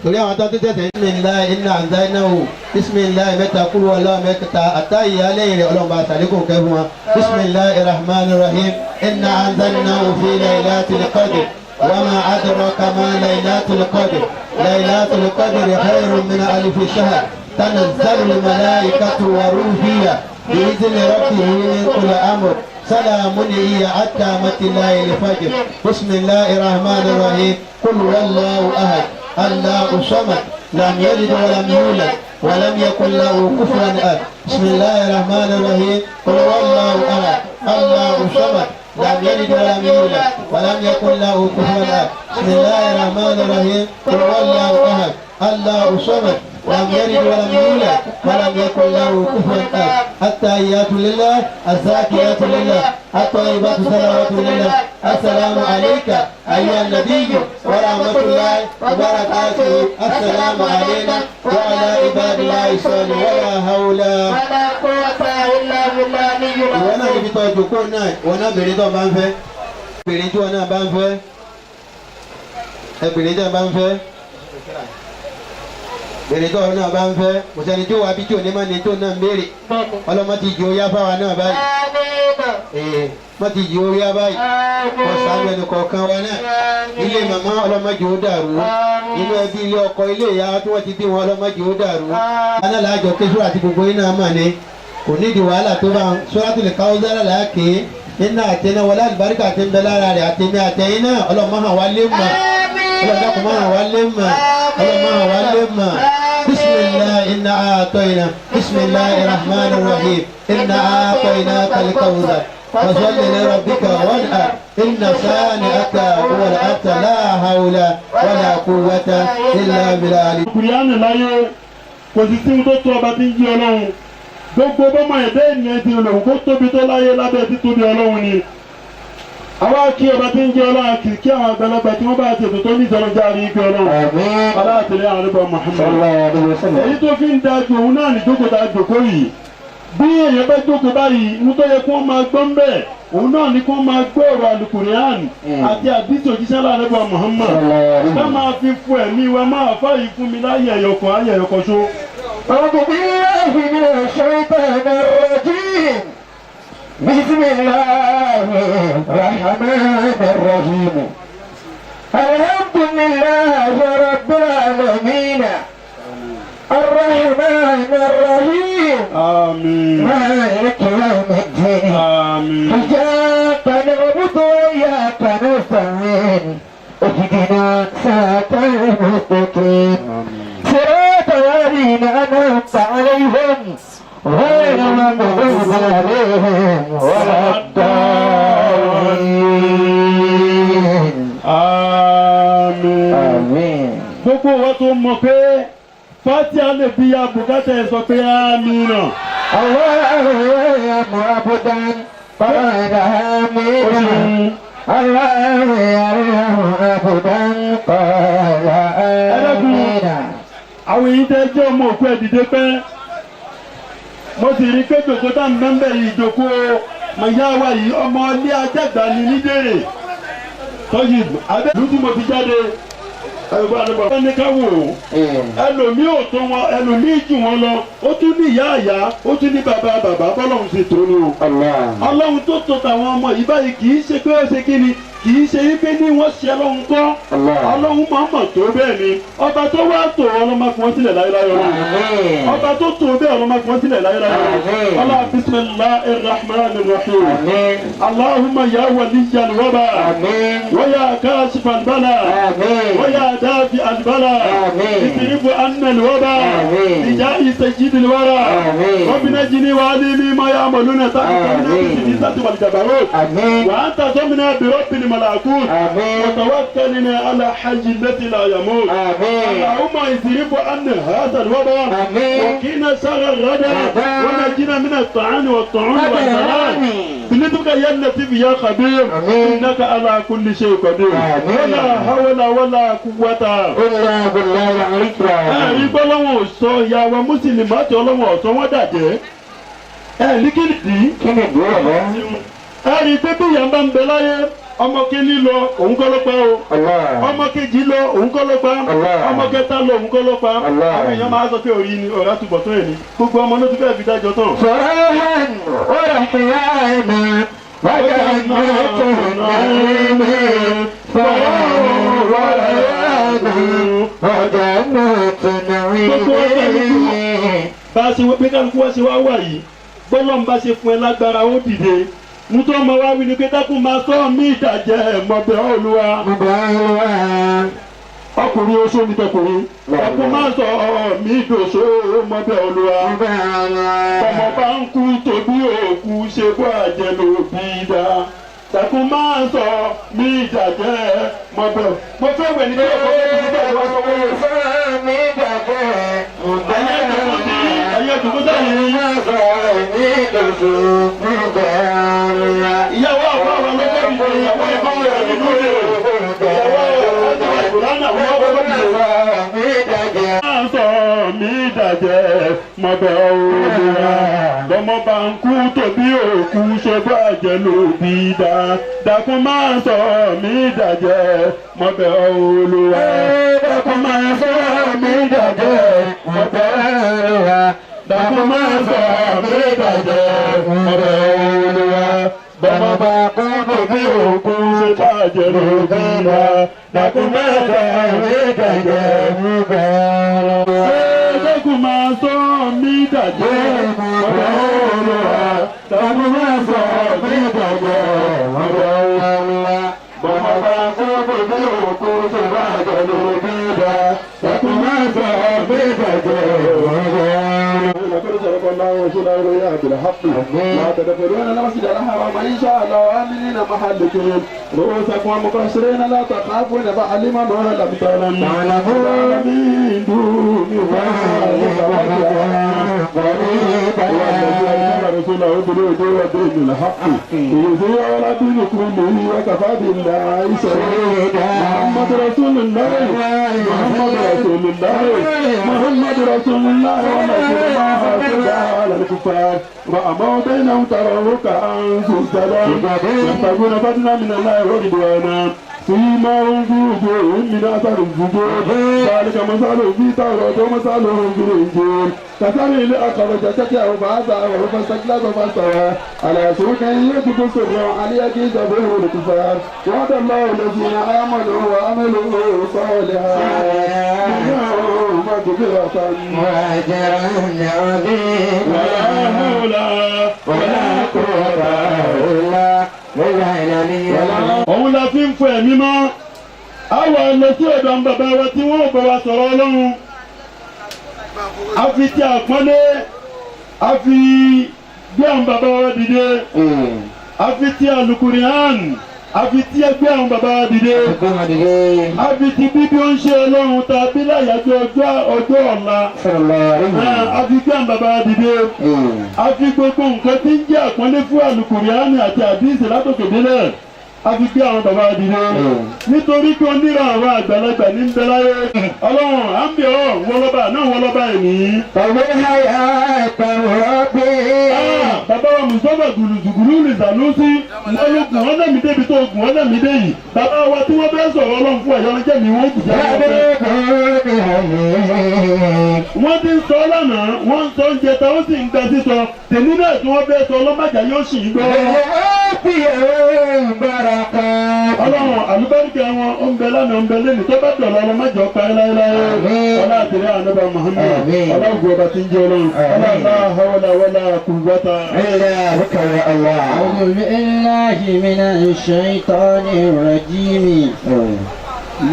torí àwọn tó tẹ̀sẹ̀ bísímìláì iná àzánà ò bísímìláì mẹ́ta kúrò aláwọ̀ mẹ́ta àtàyè alẹ́yìn rẹ̀ ọlọ́mọba àtàlékùn kẹfún wa bísímìláì rahmanir rahim iná àzánà ò fi laylatil qadr وما أدرك ما ليلة القدر ليلة القدر خير من ألف شهر تنزل الملائكة والروح فيها بإذن ربه من كل أمر سلام هي حتى مطلع الفجر بسم الله الرحمن الرحيم قل هو الله أحد الله الصمد لم يلد ولم يولد ولم يكن له كفوا أحد بسم الله الرحمن الرحيم قل هو الله أحد الله الصمد لم يلد ولم يولد ولم يكن له كفوا أحد بسم الله الرحمن الرحيم قل هو الله أحد الله الصمد لم يلد ولم يولد ولم يكن له كفوا أحد التحيات لله الزاكيات لله الطيبات صلوات لله السلام عليك أيها النبي ورحمة الله وبركاته السلام علينا وعلى عباد الله الصالحين ولا حول ولا قوة إلا بالله ìwọ náà níbi tó jókòó náà ìwọ náà bèrè tó bá ń fẹ́ bèrè tí wọn náà bá ń fẹ́ ẹ bèrè tí wọn bá ń fẹ́ bèrè tó náà bá ń fẹ́ kò sẹ́ni tí ó wà bí tí ò ní má ní tó náà ń béèrè ọlọ́mọ ti jì ó yá fáwa náà báyìí má ti jì ó yá báyìí kò sáré ẹni kọ̀ọ̀kan wa náà ilé màmá ọlọ́mọ jì ó dàrú inú ẹbí ilé ọkọ ilé ìyá tí wọ́n ti bí wọn ọlọ́mọ jì ó dàrú anáàlájọ kéṣù àti gbogbo iná mà ní kò nídìí wàhálà tó bá Suratul Kawthar láàkè iná àtẹná wọlé àlùbáríkà àti ńbẹ lára rẹ̀ àtẹmí àtẹyìn náà ọlọ́mọ hàn wá lé mà ọlọ́dàkùn máa hàn wá lé mà ọlọ́mọ hàn wá lé mà bisimilahi inna a'tayna bisimilahi rahman rahim inna a'tainaka al-kawthar fasalli li rabbika wanhar inna shani'aka huwal abtar la hawla wala quwwata illa billah. kùrìánì láyé kò sì sí tó tó ọba tí ń jí ọlọ́run gbogbo bọ́mọ ẹ̀dá ènìyàn ti rò kó tóbi tó láyé lábẹ́ títóbi ọlọ́run ni. àwa kí ọba tí ń jẹ́ ọlọ́run kì í kí àwọn àgbàlagbà tí wọ́n bá ti ètò tó ní ìtọ́jú járe ife ọlọ́run. aláàtẹ̀lẹ́ àwọn ọ̀rẹ́bọ̀ Muhammad. èyí tó fi ń da ju òun náà ní jókòó tá a jókòó yìí. bí èèyàn bá jókòó báyìí mú tó yẹ kó máa gbọ́ ń bẹ̀ òun náà ní kó máa gbọ́ ọ̀rọ̀ Al-Qur'an àti àdìsí òjíṣẹ́ láàrẹ́bọ̀ Muhammad. ká máa fi fún ẹ̀mí wa máa fáyì fún mi láyé ẹ̀yọkọ̀ ayé ẹ̀yọkọ̀ ṣó. أعوذ بالله من الشيطان الرجيم بسم الله الرحمن الرحيم الحمد لله رب العالمين الرحمن الرحيم آمين مالك يوم الدين آمين إياك نعبد وإياك نستعين اهدنا صراط المستقيم صراط الذين أنعمت عليهم غير المغضوب عليهم ولا الضالين آمين آمين gbogbo wa tó mọ̀ pé Fatiha lè bí ya bùkátà ẹ̀ sọ pé àmín. الله يرحم عبدا قال آمين الله يرحم عبدا قال آمين. àwọn èyí tẹ́ jẹ́ ọmọ òkú ẹ̀ dìde pẹ́ mo sì rí pé jòkó tá ń bẹ́ẹ̀ yìí jòkó mọ̀yá wa yìí ọmọ ilé ajẹ́gbà ni nídèrè tọ́jú abẹ́lú tí mo ti jáde ẹ̀rọ àdúgbò wọn ní ká wò ó ẹlòmíì ò tó wọn ẹlòmíì jù wọn lọ ó tún ní ìyá àyá ó tún ní bàbá bàbá bọ́lọ́hún sì tó ní o ọlọ́run tó tó tàwọn ọmọ yìí báyìí kì í ṣe pé ó ṣe kí ni kì í ṣe wípé ní wọ́n ṣe ọlọ́run kọ́ ọlọ́run máa mọ̀ tó bẹ́ẹ̀ ni ọba tó wá tó ọlọ́mọ fún wọn sílẹ̀ láyéláyé ọlọ́run ọba tó tó bẹ́ẹ̀ ọlọ́mọ fún wọn sílẹ̀ láyéláyé ọlọ́run ọlá bismillahir rahmanir rahim allahumma ya waliyyal waba wa ya kashifal bala wa ya dafi'al bala idrib anna al waba bijahi sayyidil wara rabbina jini wa alimi ma ya'maluna ta'ala bi wal jabarut wa anta zamna bi rabbil الملكوت وتوكلنا على حج التي لا يموت اللهم اصرف عنا هذا الوباء وقنا شر الردى ونجنا من الطعن والطعون والبلاء بلطفك يا لطيف يا خبير انك على كل شيء قدير ولا حول ولا قوه إلا بالله العلي العظيم. ẹ̀rí gbọ́lọ́wọ́ sọ ìyá wa mùsùlùmí àti ọlọ́wọ́ ọ̀sán wọ́n dàjẹ́ ẹ̀rí kìdí ẹ̀rí pé bí ìyá bá ń bẹ láyé ọmọ kìíní lọ òun kọ́ ló pa o ọmọ kejì lọ òun kọ́ ló pa ọmọ kẹta lọ òun kọ́ ló pa àwọn èèyàn máa sọ pé orí ni ọ̀rá túbọ̀ tó ẹ̀ ní gbogbo ọmọ ló ti fẹ́ẹ́ fi dájọ́ tán. صراحا ورحمانا وجنات النعيم صراحا ورحمانا وجنات النعيم. bá a ṣe wọ́n pé kálukú wá ṣe wá wà yìí bọ́lọ́n bá ṣe fún ẹ lágbára ó dìde nítorí ọmọ wa wí ni pé dákun máa sọ mí ìdàjẹ́ mọ̀bẹ́ Olúwa ọkùnrin oṣó ní tọkùnrin dákun máa sọ mí ìdòṣó mọ̀bẹ́ Olúwa ọmọ bá ń kú tóbi òkú ṣe bó àjẹ ló bí dá dákun máa sọ mí ìdàjẹ́ mọ̀bẹ́ mo fẹ́ wẹ̀ ní bẹ́ẹ̀ kọ́ bẹ́ẹ̀ ní bẹ́ẹ̀ wá sọ́wọ́ ẹ̀yẹ́ ìdùkú sáyé ìyàwó àwọn àwọn ọlọ́gbẹ́ mi ní ìyàwó ẹ̀kọ́ rẹ̀ nínú rẹ̀ ìyàwó ọjọ́ ìbùránà wọ́n ọgbẹ́ mi rẹ̀ máa sọ mí dàjẹ́ mọ̀bẹ́ Olúwa lọ́mọ bá ń kú tóbi òkú ṣe bá jẹ́ ló bí dá dákun máa sọ mí dàjẹ́ mọ̀bẹ́ Olúwa dákun máa sọ mí dàjẹ́ mọ̀bẹ́ Olúwa dákun máa sọ mí dàjẹ́ mọ̀bẹ́ Olúwa bọ́mọ bá kú tóbi òkú ṣe bá jẹ́ ló bí dá dákun máa sọ mí dàjẹ́ mọ̀bẹ́ Olúwa. Dákun máa sọ mí dàjẹ́ mọ̀bẹ́ Olúwa. Dákun máa sọ mí dàjẹ́ mọ̀bẹ́ Olúwa. Bọ́mọ bá kú tóbi òkú ṣe bá jẹ́ ló bí dá dákun máa sọ mí dàjẹ́ mọ̀bẹ́ Olúwa. لقد صدق الله رسوله الرؤيا بالحق لا تدخلون المسجد الحرام ان شاء الله امنين محلكم رؤوسكم مقصرين لا تخافون فعلم ما لم تعلموا من دون الله الرسول بالهدى ودين الحق ليظهره على دين كله وكفى بالله شهيدا محمد رسول الله محمد رسول الله محمد رسول الله ونصر ما حسد على الكفار وأمر بينهم تراه كأنس السلام يبتغون فضلا من الله ورضوانا سيماهم في وجوههم من أثر السجود ذلك مثلهم في التوراة ومثلهم في الإنجيل كثر الأخرج شكاه فأزعه فاستكلف فاستوى على سوقه يجب سرا على يجيز به الكفار وعد الله الذين آمنوا وعملوا صالحات منهم مغفرة وأجرا عظيما ولا حول ولا قوة إلا بالله العلي العظيم. òun la fi ń fọ ẹ̀mí mọ́ àwa lọ sí ọ̀dọ̀ àwọn bàbá wa tí wọ́n bọ̀ wá sọ̀rọ̀ ọlọ́run a fi ti àpọ́nlé a fi gbé àwọn bàbá wa dìde a fi ti àlùkùránì a fi ti ẹgbẹ́ àwọn bàbá wa dìde a fi ti bíbí ó ń ṣe ọlọ́run tàbí láyàjọ ọjọ́ ọ̀la a fi gbé àwọn bàbá wa dìde a fi gbogbo nǹkan tí ń jẹ́ àpọ́nlé fún àlùkùránì àti àdíìsì látòkè délẹ̀ a fi gbé àwọn bàbá dìde nítorí pé onírà àwọn àgbàlagbà ní bẹ láyé ọlọ́run à ń bẹ̀ ọ́ wọlọ́ba náà wọlọ́ba ẹ̀mí. Ọ̀gbẹ́ ayá ẹ̀pẹ̀rọ̀ bí. Bàbá wa Mùsọ́fà gùlùzùgùlù ní Sànúsí wọ́n ló gùn wọ́n lẹ́mí débi tó gùn wọ́n lẹ́mí dé yìí. Bàbá wa tí wọ́n fẹ́ sọ̀rọ̀ ọlọ́run fún ẹ̀yọ́ jẹ́ mi wọ́n kù jáde wọ́n ti ń sọ lánàá wọ́n ń sọ oúnjẹ tá ó sì ń gbẹ sísọ tèmi náà tí wọ́n fẹ́ sọ ọlọ́mọdé yóò sì ń gbọ́. Ọlọ́run àlùbáríkà wọn ó ń bẹ lánàá ń bẹ lẹ́nu tó bá dọ̀lọ́ ọlọ́mọdé ọ̀pá láéláé ọlá àtẹ̀lẹ́ ànábà Muhammad ọlọ́run ọba tí ń jẹ́ ọlọ́run ọlọ́run hawla wala quwwata. أعوذ بالله من الشيطان الرجيم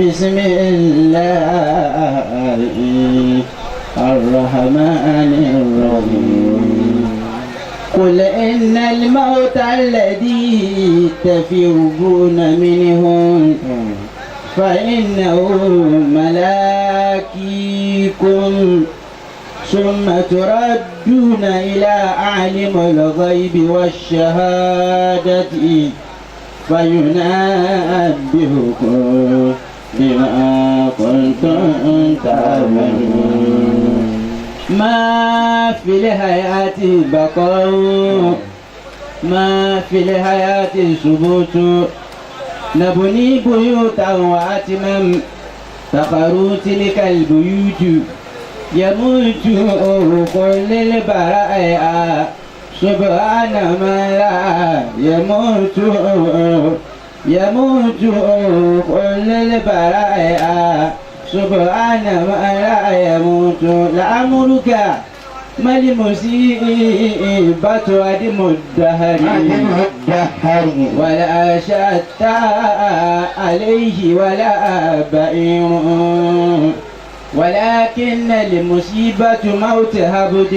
بسم الله الرحمن الرحيم قل إن الموت الذي تفرون منه فإنه ملاقيكم ثم تردون إلى عالم الغيب والشهادة فينبئكم بما كنتم تعملون ما في الحياة بقاء ما في الحياة ثبوت نبني بيوتا وأتمم تخروا تلك البيوت يموت كل البرايا سبحان من لا يموت كل البرايا سبحان من لا يموت لأمرك ما المصيبة عدم الدهر ولا شتى عليه ولا بئر ولكن المصيبة موت عبد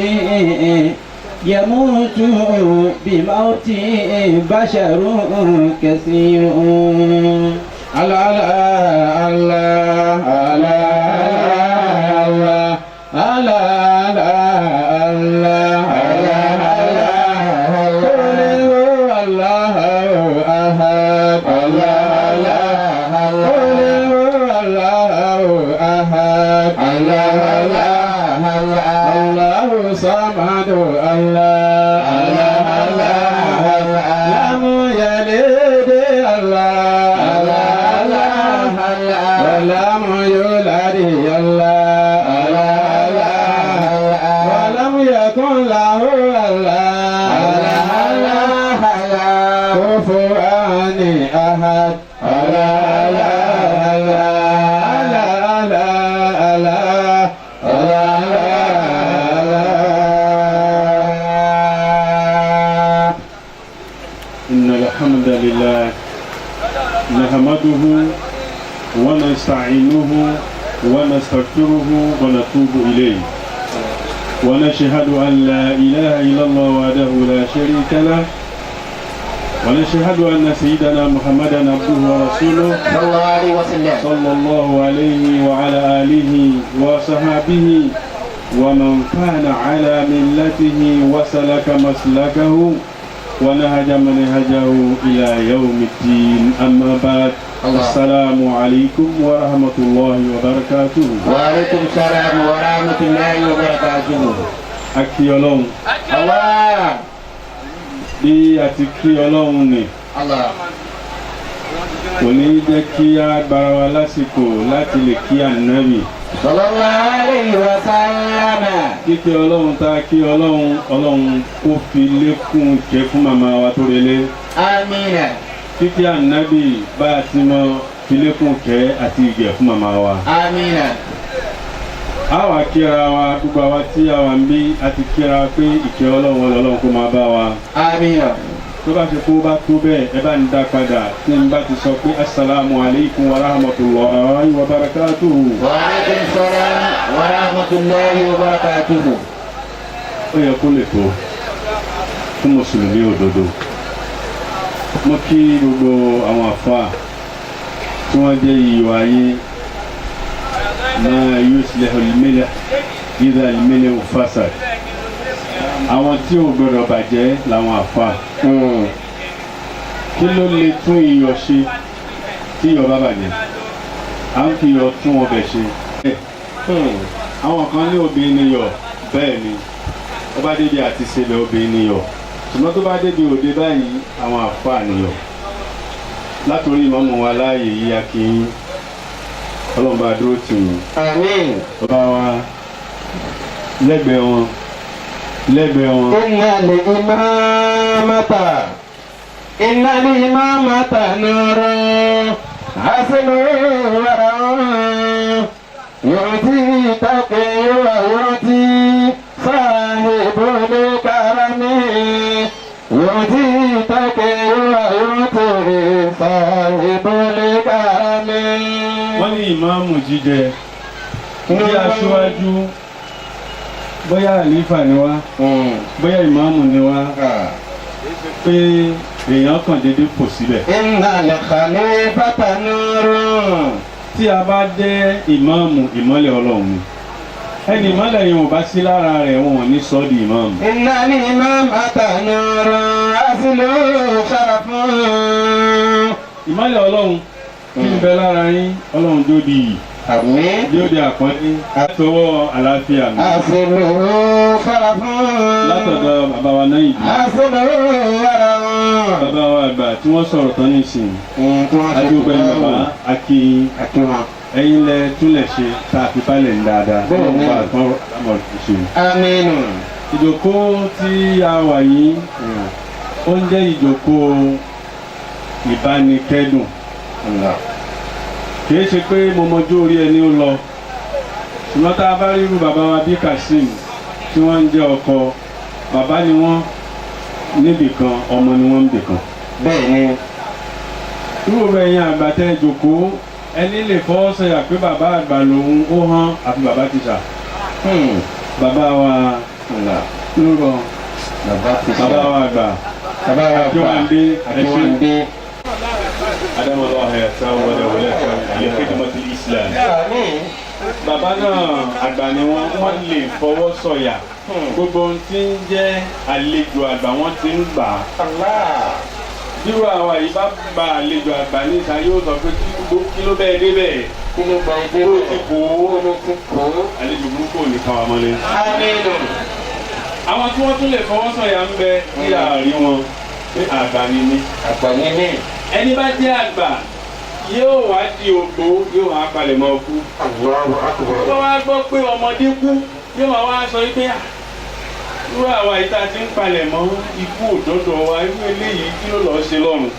يموت بموت بشر كثير. الله الله الله الله الله صمد الله الله الله لم يلد الله الله الله ولم يولد الله الله ولم يكن له الله الله كفوا أحد الله الحمد لله نحمده ونستعينه ونستغفره ونتوب إليه ونشهد أن لا إله إلا الله وحده لا شريك له ونشهد أن سيدنا محمدا عبده ورسوله صلى الله عليه وسلم صلى الله عليه وعلى آله وصحبه ومن كان على ملته وسلك مسلكه ونهج منهجه إلى يوم الدين أما بعد السلام عليكم ورحمة الله وبركاته. وعليكم السلام ورحمة الله وبركاته. Akí Ọlọ́run. Allah. Bí a ti kí Ọlọ́run ni. Allah. Kò ní jẹ́ kí a gbára wa lásìkò láti lè kí Ànábì. Sallallahu alayhi wa sallam. Kíkẹ́ Ọlọ́run tá a kí Ọlọ́run, Ọlọ́run kó fi lékún ìkẹ́ fún màmá wa tó relé. Amina. Kíkẹ́ Ànábì bá a ti mọ fi lékún ìkẹ́ àti ìgẹ̀ fún màmá wa. Amina. A wá kíra wa gbogbo àwa tí a wà ń bí a ti kíra pé ìkẹ́ Ọlọ́run Ọlọ́run kó máa bá wa. Amina. Tó bá ṣe kó bá tó bẹ́ẹ̀ ẹ bá ń dá padà tí n bá ti sọ pé assalamu alaikum wa rahmatullahi wa barakatuhu. Wa alaikum salam wa rahmatullahi wa barakatuhu. Ó yẹ kó lè tó fún mùsùlùmí òdodo. Mo kí gbogbo àwọn àfáà tí wọ́n jẹ́ iyọ̀ ayé máa yuslihu al-milh idha al-milh fasad. Àwọn tí ò gbọdọ̀ bàjẹ́ làwọn àfáà. Kí ló lè tún iyọ̀ ṣe tí iyọ̀ bá bàjẹ́? À ń fi iyọ̀ tún ọbẹ̀ ṣe. Àwọn kan ní obìnrin ni iyọ̀ bẹ́ẹ̀ ni ó bá débi àti ṣẹlẹ̀ obìnrin ni iyọ̀ ṣùgbọ́n tó bá débi òde báyìí àwọn àfáà ni iyọ̀. Látòrí ìmọ̀mù wa láàyè yìí a kì í Ọlọ́run bá dúró tì yín. Àmín. Ọba wa lẹ́gbẹ̀ẹ́ wọn. إن الإمامة نور حسن ورع يعطي تقي ويعطي صاحب الكرم يعطي تقي ويعطي صاحب الكرم. Wọ́n ní ìmáàmù jíjẹ bí aṣíwájú bóyá àlífà ni wá bóyá ìmáàmù ni wá pé èèyàn kàn déédéé fò síbẹ̀. Innal khalifata nurun. Tí a bá dé ìmáàmù ìmọ́lẹ̀ Ọlọ́run ni ẹni ìmọ́lẹ̀ yìí ò bá sí lára rẹ̀ wọn ò ní sọ ọ́ di ìmáàmù. Innal imamata nurun aslu sharafun. Ìmọ́lẹ̀ Ọlọ́run kí n bẹ lára yín Ọlọ́run tó di yìí. Àmín. Yóò di àpọ́nlé látọwọ́ àlàáfíà mi. Aslu sharafun. Látọ̀dọ̀ bàbá wa náà yìí. Aslu sharafun. Bàbá wa àgbà tí wọ́n sọ̀rọ̀ tán nísìnyí. Adúgbò ẹni bàbá Akíwọn. ẹ̀yin lẹ túnlẹ̀ ṣe tá a fi balẹ̀ ń dáadáa. Bẹ́ẹ̀ ni. Bá a tán àmọ̀ ṣe. Aminu. Ìjókòó tí a wà yìí ó ń jẹ́ ìjókòó ìbánikẹ́dùn. Kìí ṣe pé mo mọjú orí ẹni ó lọ ṣùgbọ́n tá a bá rí irú bàbá wa bí Kasim tí wọ́n ń jẹ́ ọkọ bàbá ni wọ́n níbìkan ọmọ ni wọ́n níbìkan. Bẹ́ẹ̀ ni. Irú rẹ̀ yẹn àgbà tẹ́ jókòó ẹni lè fọwọ́ sọ̀yà pé bàbá àgbà lòun ó hàn àfi bàbá tíṣà. Bàbá wa lórọ̀ bàbá wa àgbà Akínwándé Akínwándé. Adam Allah hayatahu wa dawlatahu li khidmatil Islam. Bàbá náà àgbà ni wọ́n lè fọwọ́ sọ̀yà gbogbo ohun tí ń jẹ́ àlejò àgbà wọ́n ti ń gbà á. Bírò àwa yìí bá gba àlejò àgbà níta yóò sọ pé kí ló bẹ́ẹ̀ débẹ̀. Kí ló gba ẹgbẹ́ Ó rẹ̀? ti kó Kí ti kó? àlejò burúkú ò ní kan wa mọ́lé. Aminu. Àwọn tí wọ́n tún lè fọwọ́ sọ̀yà ń bẹ kí àárín wọn pé àgbà ni mí. Àgbàní ní. Ẹni bá jẹ́ àgbà yóò wá di ògbó yóò wá palẹ̀mọ́ kú. Allahu akbar. Tó wá gbọ́ pé ọmọdé kú yóò wá sọ pé irú àwa yìí tá a ti ń palẹ̀mọ́ ikú òdodo wa irú eléyìí kí ló lọ́ọ́ ṣe lọ́run.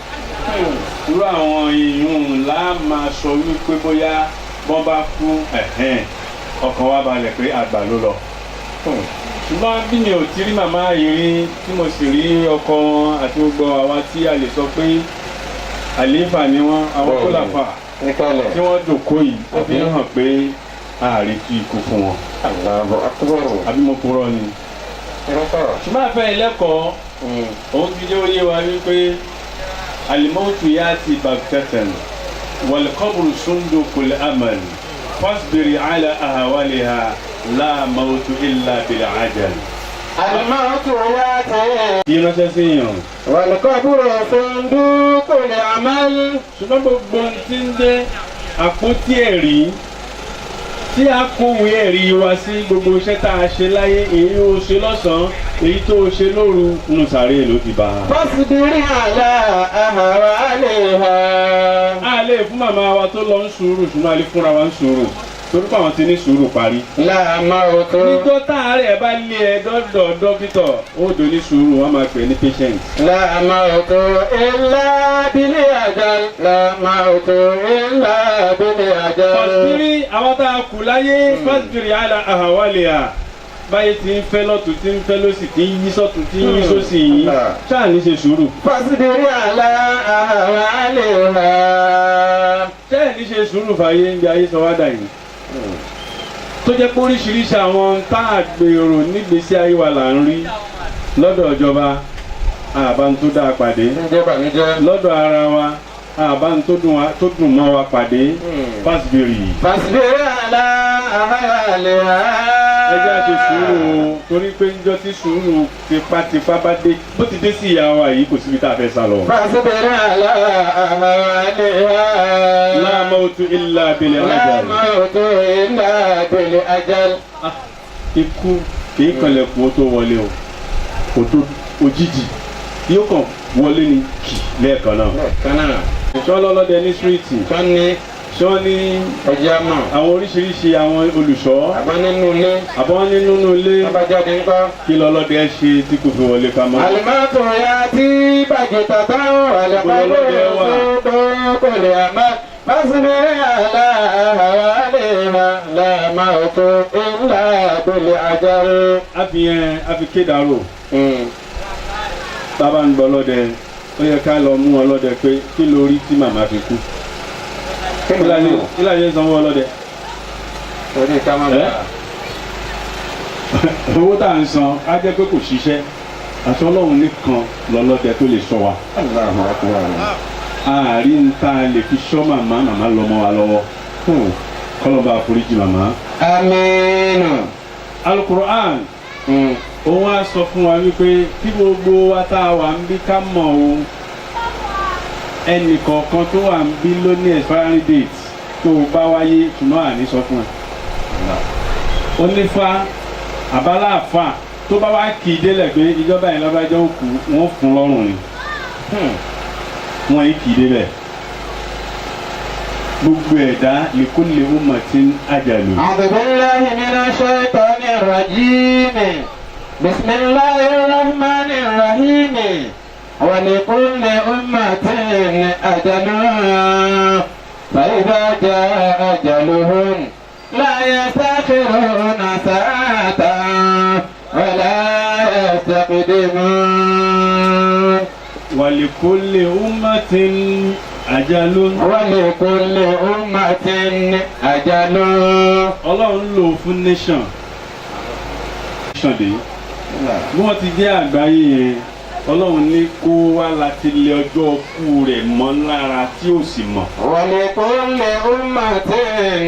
Irú àwọn èèyàn là máa sọ wípé bóyá wọ́n bá kú ọkàn wa balẹ̀ pé àgbà ló lọ. Ṣùgbọ́n bí mi ò ti rí màmá yìí rí tí mo sì rí ọkọ wọn àti gbogbo àwa tí a lè sọ pé àlééfà ni wọ́n àwọn kólàfà tí wọ́n jòkó yìí ó fi hàn pé ààrẹ tú ikú fún wọn. Allahu akbar. Àbí mo kúrò ni. Ṣùgbọ́n àfẹ́ ẹlẹ́kọ̀ọ́ òun ti jẹ́ oyé wa wípé alimọ́tù yati baghtatan wal qabru sundukul amal fasbiri ala ahwaliha la mautu illa bil ajal. الموت ياتي kí ránṣẹ́ sí yàn. والقبر صندوق العمل. ṣùgbọ́n gbogbo ohun tí ń jẹ́ àpótí ẹ̀rí tí a kówé ẹ̀rí wa sí gbogbo iṣẹ́ tá a ṣe láyé èyí ó ṣe lọ́sàn-án èyí tó o ṣe lóru nù sàárè ló ti bá a. فاصبر على أهوالها. a lè fún màmá wa tó lọ ń sùúrù ṣùgbọ́n a lè fúnra wa ń sùúrù torí pé àwọn ti ní sùúrù parí. لا موت níjọ́ táàárẹ̀ bá lé ẹ dọ́dọ̀ dókítà ó dò ní sùúrù wọ́n máa pè ní patient. لا موت إلا بالأجل. لا موت إلا بالأجل. fọ́sibírì àwọn tá a kù láyé fọ́sibírì àlà àhàwálẹ̀ à báyìí ti ń fẹ́ lọ́tún tí ń fẹ́ lọ́sì tí ń yí sọ́tún tí ń yí sósì yìí ṣáà ní ṣe sùúrù. فاصبر على أهوالها. ṣáà ní ṣe sùúrù fàyè ń bí ayé sọ wá dà yìí. tó jẹ́ pé oríṣiríṣi àwọn tá a gbèrò nígbésí ayé wa là ń rí lọ́dọ̀ ìjọba àbá tó dáa pàdé lọ́dọ̀ ara wa àbá tó dùn mọ́ wa pàdé fásibírì. فاصبر على أهوالها. ẹ jẹ́ àṣẹ sùúrù o torí pé níjọ́ tí sùúrù tipátipá bá dé bó ti dé sí ìyá wa yìí kò síbi tá a fẹ́ sá lọ. فاصبر على أهوالها. la mautu illa bil لا ajal. موت إلا بالأجل. ikú kì í kanlẹ̀kùn ó tó wọlé o kò tó òjijì yóò kàn wọlé ní kì lẹ́ẹ̀kan náà. كنا ṣọ́ lọ́lọ́dẹ ní síríìtì كني ṣọ́ ní أجمع àwọn oríṣiríṣi àwọn olùṣọ́ أبني نولي àbọ̀ nínú ilé أبجد إنكو. kí lọ́lọ́dẹ ṣe tí kò fi wọlé ká mọ́. الموت يأتي بغتة والقبر صندوق العمل. فاصبر على أهوالها. لا موت إلا بالأجل. àfi kédàrò bàbá ń gbọ́ lọ́dẹ ó yẹ ká lọ mú ọlọ́dẹ pé kí ló rí tí màmá fi kú. kí láyé sanwó ọlọ́dẹ. Orí ká má bàa. owó tá à ń san á jẹ́ pé kò ṣiṣẹ́ àti ọlọ́run nìkan lọ́lọ́dẹ tó lè sọ wa. àárín tá a lè fi sọ màmá lọ́mọ wa lọ́wọ́ kọ́lọ́ba àforíjì màmá. Amínú. Al-Qur'an òun á sọ fún wa wípé kí gbogbo wa tá a wà ń bí ká mọ̀ o ẹnì kọ̀ọ̀kan tó wà ń bí ló ní expiry date tó o bá wáyé ṣùgbọ́n àní sọ fún ẹ. onífá àbáláàfà tó bá wá kì í délẹ̀ pé ìjọba yẹn lọ́bàjọ́ òkú wọ́n fún lọ́rùn ni wọ́n yìí kì í délẹ̀. gbogbo ẹ̀dá likulli ummatin ajalu. A'udhu billahi minash shaitanir rajim. Bismillahir rahmanir rahim. Wa likulli ummatin ajalun. Fa idha jaa ajaluhum la yastakhiruna sa'atan wa la yastaqdimun. Wa likulli ummatin ajalun. Wa likulli ummatin ajalun. Ọlọ́run lò fún nation dé bí wọ́n ti jẹ́ àgbáyé yẹn Ọlọ́run ní kó wá láti lé ọjọ́ kú rẹ̀ mọ́ lára tí ó sì mọ̀. Wa likulli ummatin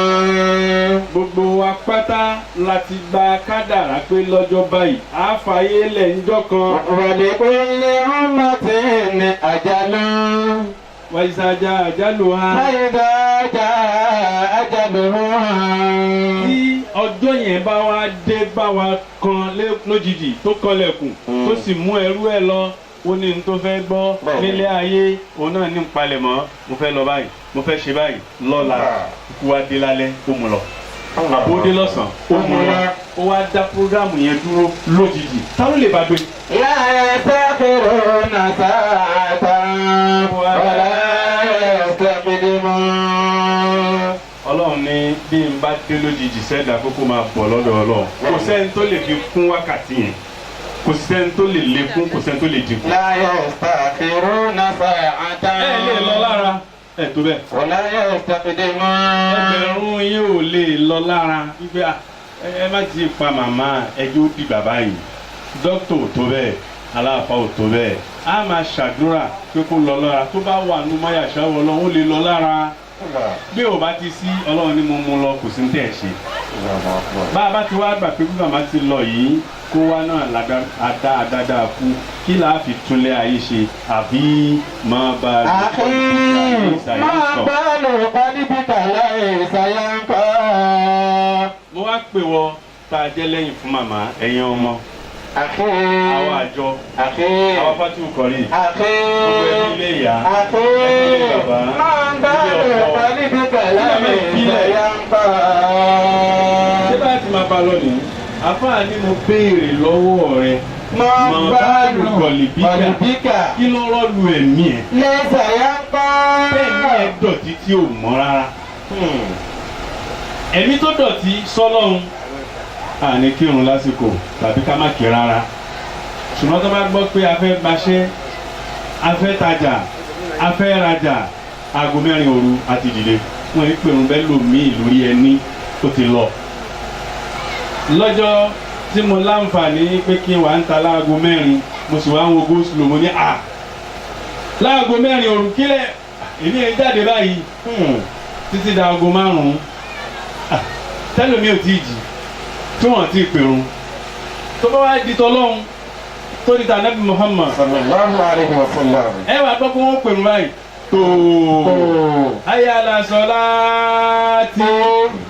ajalun. Gbogbo wa pátá láti gba kádàrá pé lọ́jọ́ báyìí á fàyè lẹ̀ ńjọ́ kan. Wa likulli ummatin ajalun. Wa iza jaa ajaluha. Fa idha jaa ajaluhum. Tí ọjọ́ yẹn bá wá dé bá wa kan lójijì tó kanlẹ̀kùn tó sì mú ẹrú ẹ lọ ó ní n tó fẹ́ gbọ́ nílé ayé òun náà ní palẹ̀mọ́ mo fẹ́ lọ báyìí mo fẹ́ ṣe báyìí lọ́la kú wa dé lálẹ́ ó mú lọ àbódé lọ́sàn-án ó mú lọ ó wá dá prógrámù yẹn dúró lójijì táwọn lè bá gbé. La yastakhiruna sa'atan wa la yastaqdimun. Ọlọ́run ní bí n bá dé lójijì sẹ́dá kókó máa bọ̀ lọ́dọ̀ Ọlọ́run kò sẹ́ni tó lè fi kún wákàtí yẹn kò sẹ́ni tó lè lékún kò sẹ́ni tó lè dínkù. La yastakhiruna sa'atan. ẹ lè lọ lára ẹ tó bẹ́ẹ̀. wa la yastaqdimun. ẹgbẹ̀rún yóò lè lọ lára wípé ẹ má ti pa màmá ẹjọ́ di bàbá yìí dókítà ò tó bẹ́ẹ̀ aláàfáà ò tó bẹ́ẹ̀ á máa ṣàdúrà pé kó lọ lára tó bá wà nínú máyàṣá wọlọ́ ó lè lọ lára bí o bá ti sí ọlọ́run ní mo mú lọ kò sí ní tẹ̀ ṣe. bá a bá ti wá gbà pé bí màmá ti lọ yìí kó wá náà àdáadáa kú kí là á fi túnlẹ̀ ayé ṣe àbí máa bá a lò kọ́ níbi kàlá ìsàyà ń kọ́. mo wá pè wọ tá a jẹ́ lẹ́yìn fún màmá ẹ̀yin ọmọ àwọn àjọ àwọn fatihu kọrí gbogbo ẹbí ilé ìyá ilé bàbá ilé ọkọ ṣé bá ti máa bá lónìí àfáà ni mo béèrè lọ́wọ́ rẹ mọ báàlù kọ̀lìbíkà kí ló rọ́ọ̀lù ẹ̀mí ẹ̀ bẹ́ẹ̀ ni ẹ̀ dọ̀tí tí ò mọ́ rárá ẹ̀mí tó dọ̀tí sọ́lọ́run àní kírun lásìkò tàbí ká má kí rárá ṣùgbọ́n tó bá gbọ́ pé a fẹ́ gbaṣẹ́ a fẹ́ tajà a fẹ́ rajà aago 4 òru àti dìde wọn ní pèrún bẹ́ẹ̀ lòmíì lórí ẹni tó ti lọ. lọ́jọ́ tí mo láǹfààní pé kí n wà ń ta láago 4 mo sì wá ń wo gósùlù mo ní láago 4 òru kílẹ̀ èmi ẹ̀ jáde báyìí títí da aago 5 tẹ́lómi ò tí ì jì tí wọ́n ti pèrún tó bá wá di tọ́lọ́hún tó di tànàbí Muhammad sallallahu alaihi wa sallam. ẹ wà gbọ́ pé wọ́n pèrún báyìí tó hayya ala salati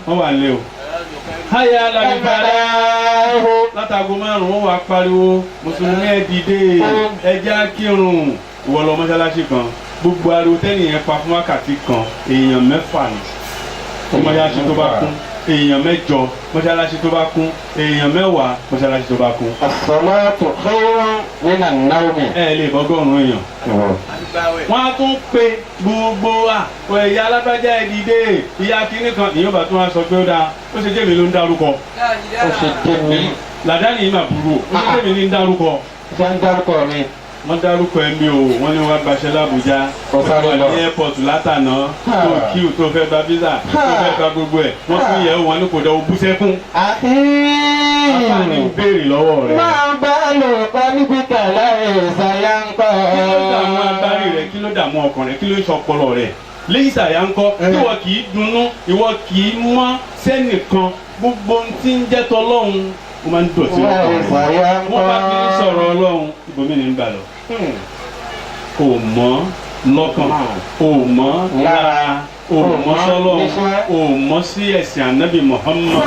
wọ́n wà lé o hayya ala falah látago 5 wọ́n wà pariwo mùsùlùmí ẹ dìde ẹ já kírun ìwọ lọ mọ́ṣáláṣí kan gbogbo ariwo tẹ́nìyẹn pa fún wákàtí kan èèyàn 6 ní mọ́ṣáláṣí tó bá kún èèyàn 8 mọ́ṣáláṣí tó bá kún èèyàn 10 mọ́ṣáláṣí tó bá kún. as-salatu khayrun minan nawmi. ẹ lè bọ́gọ́rùn-ún èèyàn. wọ́n á tún pe gbogbo ìyá alábàjá ẹ dìde ìyá kínní kan ìyóò bá tún wá sọ pé ó dáa ó ṣe jẹ́mi ló ń dárúkọ. ó ṣe jẹ́mi. làdáni yìí mà burú ó ṣe jẹ́mi ní ń dárúkọ. ṣé ń dárúkọ mi. wọ́n dárúkọ ẹ̀mí o wọ́n ní wọ́n gbaṣẹ́ l'Àbújá wọ́n ní airport látànà tó kíw tó fẹ́ gba visa tó fẹ́ gba gbogbo ẹ̀ wọ́n fún ìyẹ̀wò wọn ní kò dẹ̀ bú sẹ́kún. àfààní béèrè lọ́wọ́ rẹ̀. máa bá lò pa níbi kàlá ìsàyà ń kọ́. kí ló dààmú agbárí rẹ̀ kí ló dààmú ọkàn rẹ̀ kí ló ń ṣọpọlọ rẹ̀ lẹ́yìn ìsàyà ń kọ́ ìwọ kì í dunnú ìwọ kì í mọ́ sẹ́nìkan gbogbo tí ń jẹ́ tọ́lọ́hún ó máa ń dọ̀tí ọkàn rẹ̀ wọ́n bá fi ń sọ̀rọ̀ Ọlọ́run ibòmí ni ń gbà lọ. kò mọ́ lọ́kàn kò mọ́ lára kò mọ́ sọ́lọ́ kò mọ́ sí ẹ̀sìn ànábì Muhammad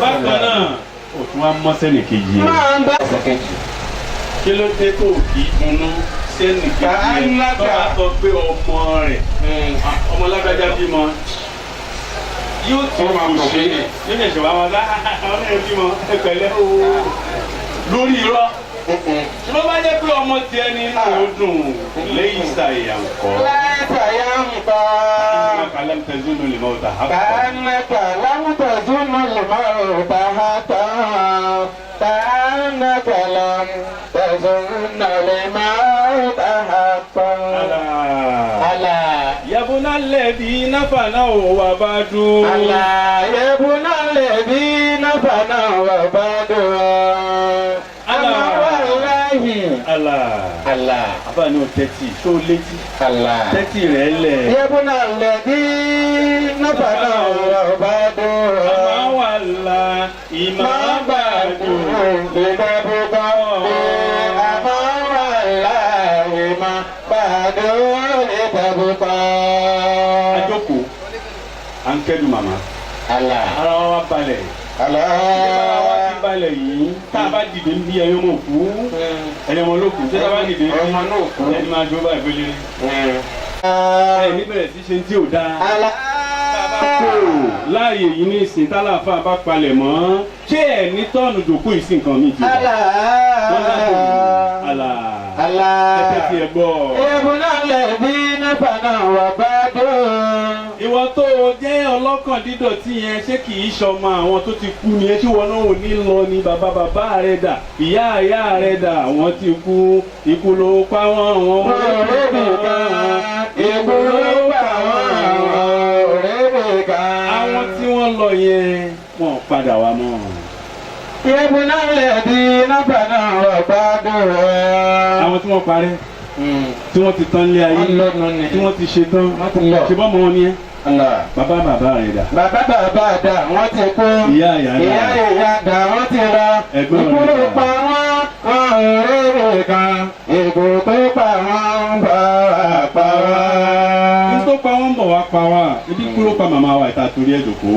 bákan náà ò tún wá mọ́ sẹ́nìkejì yẹn. kí ló dé tó kì í dunnú sẹ́nìkejì yẹn tó bá sọ pé ọmọ rẹ̀ ọmọ lágbájá bímọ yóò tún kò ṣe é nínú ìṣòwò àwọn ọmọ ẹ̀ bímọ ẹ̀pẹ̀lẹ́ lórí irọ́ ló bá jẹ́ pé ọmọ tiẹ̀ ní inú dùn lẹ́yìn ìsàyà ńkọ́. ìsàyà ńkọ́. kàlám tẹ̀sùnù lè máa ta ha. kàlám tẹ̀sùnù lè máa ta ha tán. kàlám tẹ̀sùnù lè máa ta ha tán. Ala. Yabuna lẹ́bi náfààná ò wà bá dùn. Ala. Yabuna lẹ́bi náfààná ò wà bá dùn. Allah. Àbá ni o tẹ́tí tó létí. Tẹ́tí rẹ̀ lẹ̀. Yẹ́bùnà lẹ́bí náfààná ọ̀bá dùn. Àmà wà la ìmọ̀ bá dùn. Ìdàbùbọ̀ àmà wà la ìmọ̀ bá dùn. Ìdàbùbọ̀. Àjọkò à ń kẹ́dùn màmá. Ara wa balẹ̀. Ìjọba wa ti balẹ̀ yìí tá a bá dìde ń bí ẹyọ mọ̀ kú ẹyọ mọ̀ lókun tí a bá dìde ń bí ẹni máa jó báyìí fẹ́lẹ́. ẹni bẹ̀rẹ̀ sí ṣe tí ò dáa. láàyè yìí ní ìsìn tálàfà bá palẹ̀ mọ́ ṣé ẹ̀ ní tọ́ọ̀nù jòkó ìsìn kan mi jù. ẹ tẹ́tí ẹ gbọ́. Yẹ́bùnà lẹ́bí náfààná wà bá dùn. Ìwọ tó jẹ́ ọlọ́kàn dídọ̀tí yẹn ṣé kì í ṣọmọ àwọn tó ti kú ni ẹ tí wọn náà ò ní lọ ni bàbá rẹ dà ìyá rẹ dà wọ́n ti kú ikú ló pa wọ́n wọ́n òrébì kan ikú ló pa wọ́n òrébì kan. àwọn tí wọ́n lọ yẹn wọ́n padà wá mọ́. Yẹ́bùnà lẹ́bí náfààná wà bá dùn. àwọn tí wọ́n parẹ́ tí wọ́n ti tán lé ayé tí wọ́n ti ṣe tán ṣe bọ́ mọ́ wọn ni ẹ́ bàbá rẹ̀ dà. bàbá dà wọ́n ti kú. ìyá dà wọ́n ti lọ. ẹ̀gbọ́n ikú ló pa wọ́n rere kan. ikú tó pa wọ́n bá wà pa wá. ikú tó pa wọ́n bọ̀ wá pa wá. ibi kú ló pa màmá wa ìta torí ẹ̀ jòkó.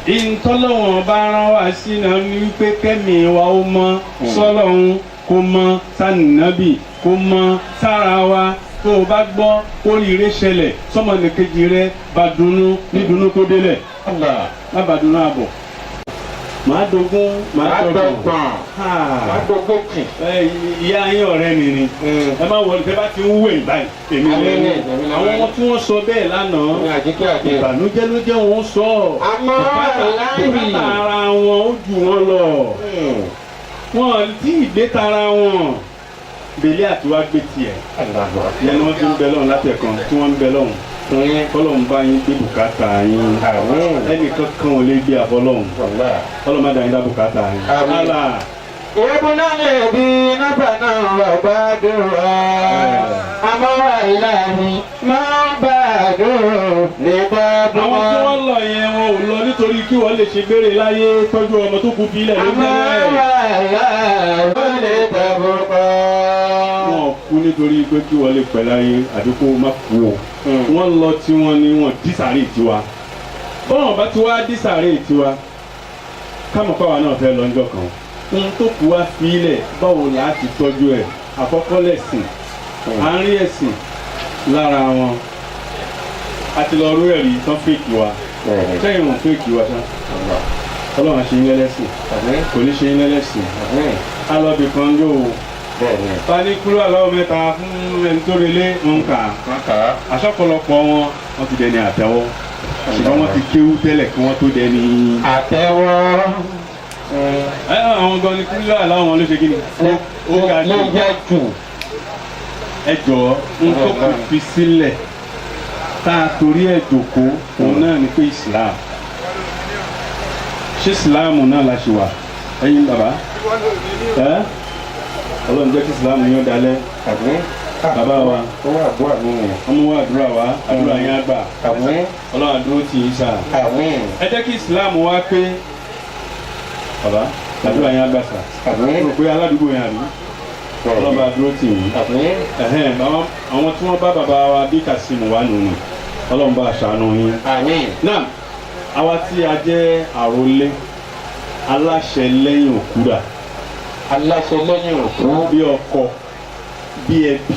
ìtọ́lọ́wọ̀n bá rán wá sí náà ní wípé kẹ́mi wa ó mọ́ sọ́lọ́hún kó mọ́ sànàbì kó mọ́ sára wa. tó o bá gbọ́ oríire ṣẹlẹ̀ sọ́mọnìkejì rẹ bá dunnú nídunnú tó délẹ̀ má bá dunnú àbọ̀ màá dogun màá dọ́gbọ̀n màá dọ́gbọ̀kì. ìyá yín ọ̀rẹ́ mi ni ẹ má wọlé tẹ́ bá ti ń wé báyìí èmi lẹ́nu àwọn ọmọ tí wọ́n sọ bẹ́ẹ̀ lánàá ìbànújẹ́ ló jẹ́ wọn sọ bùkátà ara wọn ó jù wọn lọ wọn tí ìgbé tara wọn bèlè àti wá gbé tiẹ̀ yẹn ni wọ́n ti ń bẹ lọ́hùn látẹ̀kan tí wọ́n ń bẹ lọ́hùn kọ́lọ́hùn bá yín gbé bùkátà yín ẹnìkan kan ò lè gbé àfọlọ́hùn kọ́lọ́hùn má dá yín dá bùkátà yín. ìbùnà lè bí nọ́bà náà wà bá dùrọ̀ àmọ́wá ìlànà máa bá dùrọ̀ lè bá dùrọ̀. àwọn tí wọ́n lọ yẹn wọn ò lọ nítorí kí wọ́n lè ṣe gbére láyé tọ́jú ọmọ tó kú bílẹ̀ ló jẹ́ àmọ́wá ìlànà lè dàbọ̀ kú nítorí pé kí wọ́n lè pẹ́ láyé àbí kó má kú o. wọ́n lọ tí wọ́n ní wọ́n dísàárè tiwa. bọ́lá bá ti wá dísàárè tiwa kámọ̀ pàwọn náà fẹ́ lọ́jọ́ kan. ohun tó kù wá fílẹ̀ báwo là á ti tọ́jú ẹ̀ àkọ́kọ́ lẹ̀sìn àárín ẹ̀sìn lára wọn. a ti lọ rú ẹ̀rí tán fèkì wa sẹ́yìn wọn fèkì wa ṣá. ọlọ́run àṣeyín lẹ́lẹ́sìn kò ní ṣe yín lẹ́lẹ́sìn. alọ́bì kan yóò tani kúrò aláwọ̀ mẹ́ta fún ẹni tó relé nǹka aṣọ́pọ̀lọpọ̀ wọn ti dẹni àtẹ́wọ́ ṣùgbọ́n wọ́n ti kéwú tẹ́lẹ̀ kí wọ́n tó dẹni àtẹ́wọ́. àwọn gan ni kúrò aláwọ̀ wọn ló ṣe kí ni ó ga jù ẹ jọ̀ọ́ n tó kù fi sílẹ̀ tá a torí ẹ̀ jòkó òun náà ni pé Islam ṣé Islam náà la ṣe wà ẹ̀yin bàbá ọlọ́run jẹ́ kí ìsìlámù yóò dalẹ̀ bàbá wa ọmọ wa àdúrà wa àdúrà yín àgbà ọlọ́run àdúró tì í sà ẹ jẹ́ kí ìsìlámù wa pé bàbá àdúrà yín àgbà sà rò pé aládùúgbò yẹn àbí ọlọ́run bá dúró tì í àwọn tí wọ́n bá bàbá wa bí Kasimu wà nù ní ọlọ́run bá ṣàánú yín. náà àwa tí a jẹ́ àrólé aláṣẹ lẹ́yìn òkúra aláṣẹ lẹ́yìn òkú bí ọkọ bí ẹbí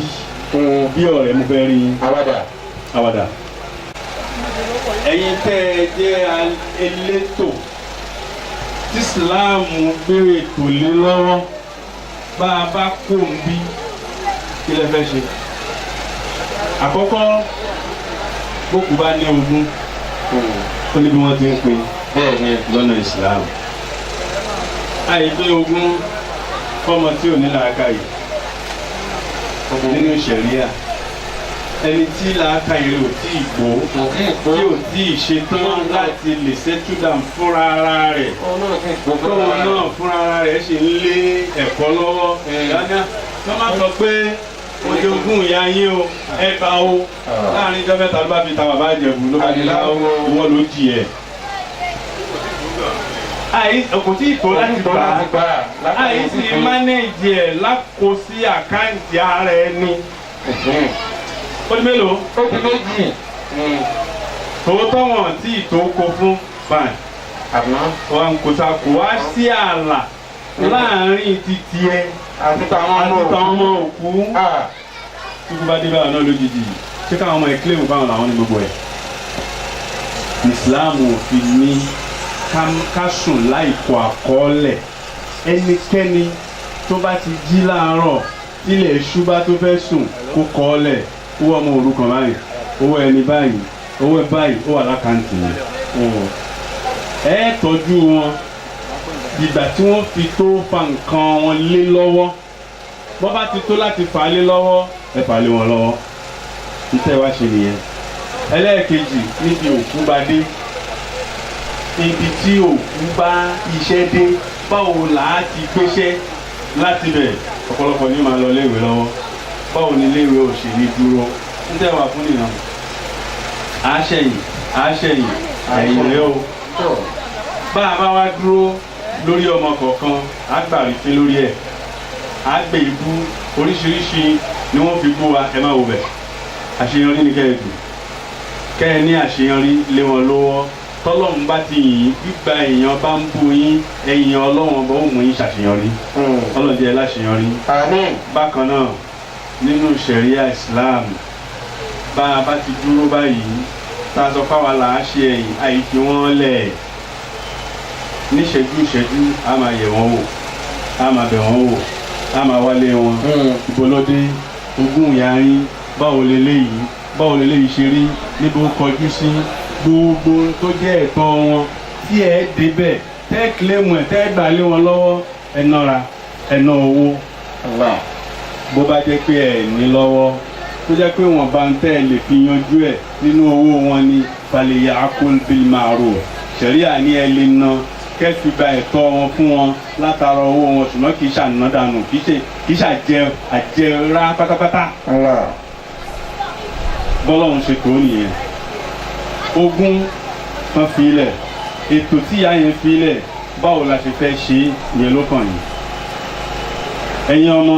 bí ọ̀rẹ́ mo fẹ́ rí àwàdà ẹ̀yin tẹ́ ẹ jẹ́ elétò tí Ìsìláàmù gbére ètò lé lọ́wọ́ bá a bá kó ń bí kí lẹ fẹ́ ṣe àkọ́kọ́ gbókù bá ní ogún ó ní bí wọ́n ti ń pín lọ́nà Ìsìláàmù àìpé ogún fọmọ tí ò ní làákàyè nínú ṣẹ̀ríà ẹni tí làákàyè rẹ̀ ò tí ì gbó tí ò tí ì ṣetán láti lè ṣẹ́túdà fúnra ara rẹ̀ tóun náà fúnra ara rẹ̀ ṣe ń lé ẹ̀kọ́ lọ́wọ́ dáadáa wọ́n máa sọ pé ojú ogún ìyá yín o ẹ bá o láàrin ìjọ mẹ́ta ló bá fi ta bàbá Ìjẹ̀bú ló bá fi ta ìwọ ló jì ẹ̀. kò tí ì tó láti gbà àìsí mánéèjì ẹ̀ lákò sí àkáǹtì ara ẹni. ó di mélòó? ó di méjì. tòótọ́ wọn tí ì tó kó fún fine. wọn kò ta kò wá sí ààlà láàrin títí ẹ àti táwọn ọmọ òkú. tí kò bá dé báwọn náà lójijì ṣé káwọn ọmọ ẹ̀ kílèmù báwọn làwọn ní gbogbo ẹ̀. Ìsìláàmù òfin ní ká sùn láì kọ àkọọ́lẹ̀ ẹnikẹ́ni tó bá ti jí láàárọ̀ ilẹ̀ ṣúbá tó fẹ́ sùn kó kọ ọ́ lẹ̀ owó ọmọ òrukàn báyìí owó ẹni báyìí owó ẹ báyìí ó wà lákàntì yẹn ẹ tọ́jú wọn ìgbà tí wọ́n fi tó fa nǹkan wọn lé lọ́wọ́ bọ́ bá ti tó láti fà á lé lọ́wọ́ ẹ fà á lé wọn lọ́wọ́ iṣẹ́ wa ṣe nìyẹn. ẹlẹ́ẹ̀kejì níbi òkú bá dé ibi tí òkú bá iṣẹ́ dé báwo là á ti gbéṣẹ́ láti bẹ̀ ọ̀pọ̀lọpọ̀ ní máa lọ léèwé lọ́wọ́ báwo ni iléèwé ò ṣe ní dúró ń tẹ́wà fún nìyàn àṣẹyìn ẹ̀yìn rẹ o bá a bá wá dúró lórí ọmọ kọ̀ọ̀kan á gbàrífín lórí ẹ̀ á gbé ibú oríṣiríṣi ni wọ́n fi bú wa ẹ má wo bẹ̀ àṣeyọrí ní kẹ́ẹ̀dù kẹ́ ẹ ní àṣeyọrí lé wọn lọ́wọ́ tọ́lọ́run bá ti yìn gbígba èèyàn bá ń bú yín ẹ̀yìn ọlọ́run bá ó mú yín ṣàṣeyọrí ọlọ́run jẹ́ láṣeyọrí. bákan náà nínú ṣẹ̀ríà Islam bá a bá ti dúró báyìí tá a sọ fáwa là á ṣe ẹ̀yìn àìfi wọ́n lẹ̀ níṣẹ́jú a máa yẹ̀ wọ́n wò a máa bẹ̀ wọ́n wò a máa wálé wọn ìbọlọ́dé ogún ìyá yín báwo leléyìí ṣe rí níbo kọjú sí gbogbo tó jẹ́ ẹ̀tọ́ wọn tí ẹ débẹ̀ tẹ́ kílẹ̀mù ẹ̀ tẹ́ gbà lé wọn lọ́wọ́ ẹ nọ́ra ẹ ná owó bó bá jẹ́ pé ẹ ní lọ́wọ́ tó jẹ́ pé wọ́n bá ń tẹ́ ẹ lè fi yanjú ẹ̀ nínú owó wọn ni falẹ̀yà akul bil ma'ruf ṣẹ̀ríà ní ẹ lè ná kẹ́sì gba ẹ̀tọ́ wọn fún wọn látara owó wọn ṣùgbọ́n kì í ṣàná dànù kì í ṣàjẹ àjẹrà pátápátá bọ́lọ́run ṣe tó nìyẹn ogún kan filẹ̀ ètò tí ìyá yẹn filẹ̀ báwo la ṣe fẹ́ ṣe yẹn ló kàn yín ẹ̀yin ọmọ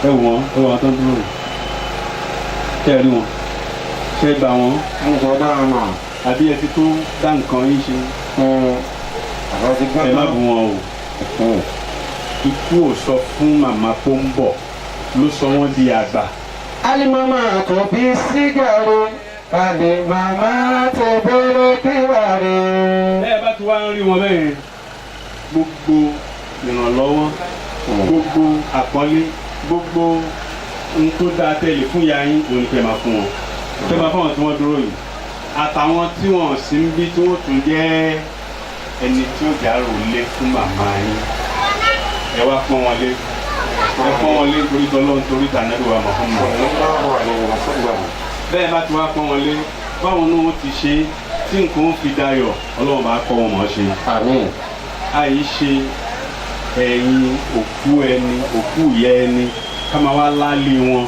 ẹ wọ́n tó dúró tẹ́ rí wọn ṣe gbà wọ́n àbí ẹ ti tó dá nǹkan yín ṣe ẹ má bù wọn o ikú ò sọ fún màmá tó ń bọ̀ ló sọ wọ́n di àgbà. alimama kò bí sígàrò alimama tó bọ́rọ̀ kíwàrí. ẹ bá ti wá ń rí wọn bẹ́ẹ̀ gbogbo ìrànlọ́wọ́ gbogbo àpọ́nlé gbogbo ohun tó dáa tẹ̀lé fún ìyá yín òun ni kẹ́ máa fún wọn kẹ́ máa fún wọn tí wọ́n dúró yìí àtàwọn tí wọ́n sì ń bí tí wọ́n tún jẹ́ ẹni tí ó dárò lé fún màmá yín ẹ wá pọ́n wọn lé ẹ pọ́n wọn lé torí tọ́lọ́run torí tànẹ́lùwà Muhammad bẹ́ẹ̀ bá ti wá pọ́n wọn lé báwọn náà wọ́n ti ṣe tí nǹkan ó fi dayọ̀ Ọlọ́run bá kọ́ wọn mọ̀ ṣe. àyè ṣe ẹ̀yìn òkú ẹni òkú ìyá ẹni ká máa wá láálé wọn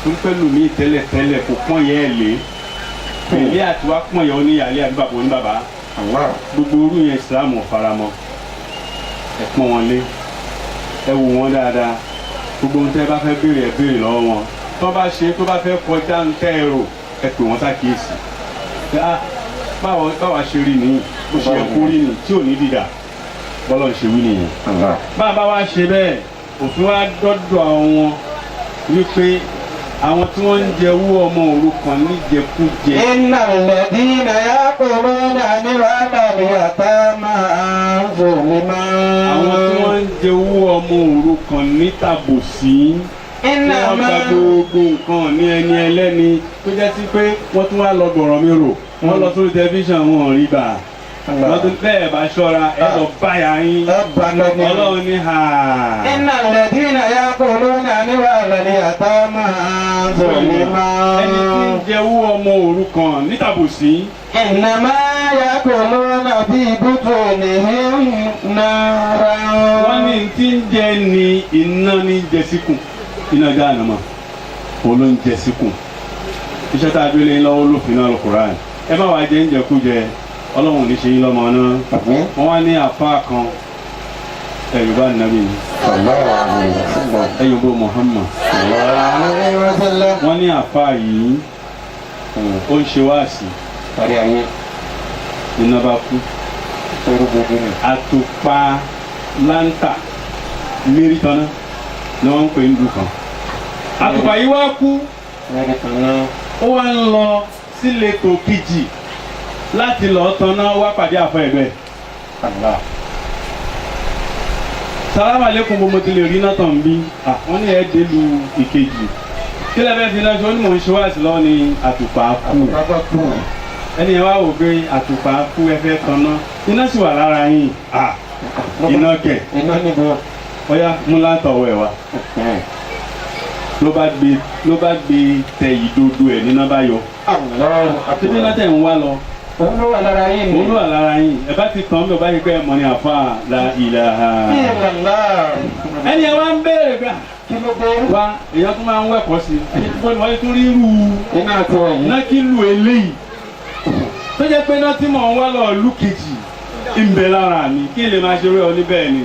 tó ń pẹ́lú mi tẹ́lẹ̀tẹ́lẹ̀ kò pọ́n yẹ́ ẹ̀ lé pẹ̀lẹ́ àti wá pọ́n yẹ́ oníyàlẹ́ àti bàbá oníbàbá gbogbo orú yẹn Islam ò faramọ́ ẹ pọ́n wọn lé ẹ wò wọ́n dáadáa gbogbo ohun tẹ́ bá fẹ́ béèrè ẹ béèrè lọ́wọ́ wọn tó bá ṣe tó bá fẹ́ kọjá ń tẹ́ ẹ rò ẹ pè wọ́n ṣàkíyèsí báwa ṣe rí nìyí bó ṣe yẹ kó rí nìyí tí ò ní dìdà bọ́lọ̀ ń ṣe wí nìyẹn. bàbá wa ṣe bẹ́ẹ̀ òfin wa dọ́dọ̀ àwọn wípé àwọn tí wọ́n ń jẹ owó ọmọ òrukàn níjẹkújẹ. iná lẹ́dí náà kò lọ́dà ní wàhálà àtà máa ń zòmí máa. àwọn tí wọ́n ń jẹ owó ọmọ òrukàn nítàbòsí tí wọ́n gba gbogbo nǹkan ní ẹni ẹlẹ́ni tó jẹ́ sí pé wọ́n tún wá lọ gbọ̀rọ̀ mi rò wọ́n lọ sórí tẹlifíṣàn wọn ò rí gbà wọ́n tún bẹ́ẹ̀ bá ṣọ́ra ẹ lọ báyà yín Ọlọ́run ní ha. iná lẹ́dí náà kò lọ́dà ní wàhálà àtà máa ń zòmí máa. ẹni tí ń jẹ owó ọmọ òrukàn nítàbòsí. ìnàmá yà kò lọ́nà bí ibùdó nìyẹn náírà. wọ́n ní tí ń jẹ ní iná ní jẹsíkùn iná Jahannama òun ló ń jẹsíkùn iṣẹ́ tá a gbélé lọ́wọ́ lófin náà Al-Qur'an ẹ má wàá jẹ ń jẹkújẹ Ọlọ́run ní ṣe yín lọ́mọ náà wọ́n wá ní àfáà kan ẹ̀yùbá nàbí ẹ̀yùbó Muhammad wọ́n ní àfáà yìí ó ń ṣe wáàsí iná bá kú àtùpà láńtà lérí tọ́nà ni wọ́n ń pè ń dùn kan àtùpà yìí wá kú ó wá ń lọ síletò kejì láti lọ tọ́nà wá pàdé àfọ ẹ̀gbẹ́. Salamu alaikum bó mo ti lè rí náà tàn bí wọ́n ní ẹ̀ délu ìkejì kí lẹ́fẹ̀ẹ́ fi náà ṣe ó ní mò ń ṣe wáàsí lọ́wọ́ ní àtùpà kú ẹni ẹ wá wò pé àtùpà kú ẹ fẹ́ tọ́nà iná sì wà lára yín iná kẹ̀ ọ̀yá mú látọ̀wọ́ ẹ̀ wá ló bá gbé tẹ ìdodo ẹ̀ níná bá yọ títí náà tẹ̀ ń wá lọ òun ló wà lára yín ni. òun ló wà lára yín ẹ bá ti tàn mí ò bá yẹ kẹ́ ẹ mọ̀ ní àfa la ilaha. ẹni ẹ wá ń béèrè gbà kí ló dé. wa èèyàn tún máa ń wẹ̀kọ́ sí i wọ́n tún rí irú iná àti ẹ̀yìn. náà kí lu eléyìí tó jẹ́ pé náà tí mò ń wá lọ lù kejì ń bẹ lára mi kí n lè máa ṣe orí ọ níbẹ̀ ni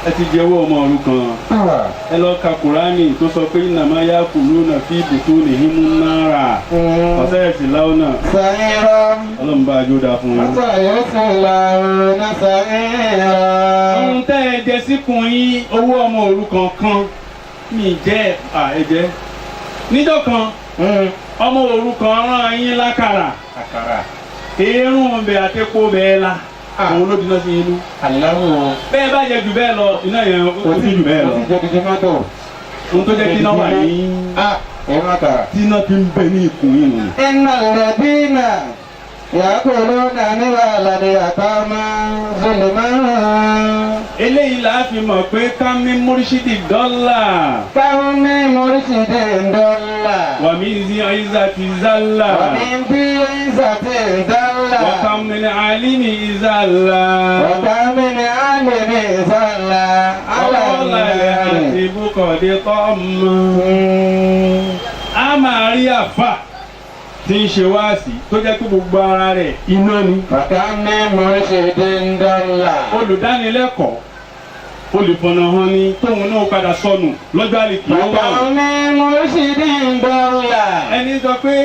ẹ ti jẹ owó ọmọ òrukàn ẹ lọ ka kùránì tó sọ pé nàmá yá kùlú náà fi ibùtú nìhímú náírà ọ̀sẹ̀ ẹ̀sìn láwọn náà sàyẹ̀rọ̀. ọlọ́run bá a jó dáa fún yín. sàyẹ̀sìn làwọn náà sàyẹ̀rọ̀. ohun tẹ́ ẹ jẹ síkùn yín owó ọmọ òrukàn kan mi jẹ́ ẹ̀jẹ̀ níjọ́ kan ọmọ òrukàn rán yín lákàrà èérún ọbẹ̀ àtẹ́kọ́ bẹ́ẹ̀ la òun ló dínà sí inú. aláwọ̀. bẹ́ẹ̀ bá jẹ jù bẹ́ẹ̀ lọ iná yẹn ó sì jù bẹ́ẹ̀ lọ. ó sì jẹ́ dídí mọ́tò. ohun tó jẹ́ kí iná wà ní. ẹ̀rọ àkàrà. tí iná fi ń bẹ ní ikùn yìí nù. iná rẹ̀ bí iná yàgòrò nàní wàhálà àtàmà zulùmọ́. eléyìí là á fi mọ̀ pé kámi múrísídì dọ́là. kámi múrísídì dọ́là. wàmí zi àyíṣà ti zálà. wàmí bí àyíṣà ti zálà. wàkàmì ní àlímì ìzálà. wàkàmì ní àlímì ìzálà. ọlọ́lá ẹ̀ àti ibùkọ̀dé tọ́ mọ́. a máa rí àfà tí ń ṣe wáàsí tó jẹ́ pé gbogbo ara rẹ̀ iná ni. wàkàmì múrísídì dọ́là. olùdánilẹ́kọ̀ọ́ olùfọ̀nà hàn ni tóun náà padà sọnù lọ́jọ́ àlèkì ó wà. wàkàmì múrísídì dọ́là. ẹni sọ pé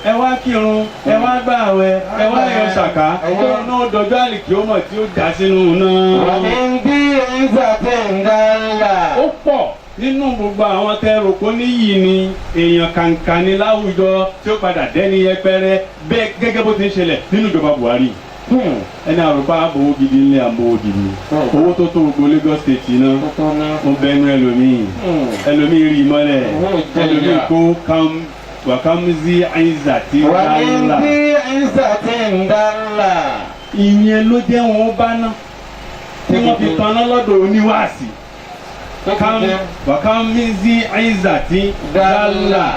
ẹ wá kírun ẹ wá gbààwẹ̀ ẹ wá yọ ṣàká tóun náà dọjọ́ àlèkì ó mọ̀ tí ó dá sínú náà. wàmí bí àyíṣà ti dọ́là. ó pọ̀ nínú gbogbo àwọn tẹ́rù kó níyì ni èèyàn kàǹkà ni láwùjọ tí ó padà dẹ́ni yẹpẹrẹ bẹ́ẹ̀ gẹ́gẹ́ bó ti ń ṣẹlẹ̀ nínú ìjọba Buhari. ẹni àrùbá àbòwò gidi ńlẹ̀ àbòwò gidi owó tó tó gbogbo Lagos State náà ó bẹnu ẹlòmíì ẹlòmíì rí mọ́lẹ̀ ẹlòmíì kó wàkàmùzí àyíṣà tí ń dá ńlá. wàmí bí àyíṣà ti ń dá ńlá. ìyẹn ló jẹ́ wọn bá ná tí wọ́n fi paná lọ́dọ̀ oníwàásì. wakam min zi aizati dalla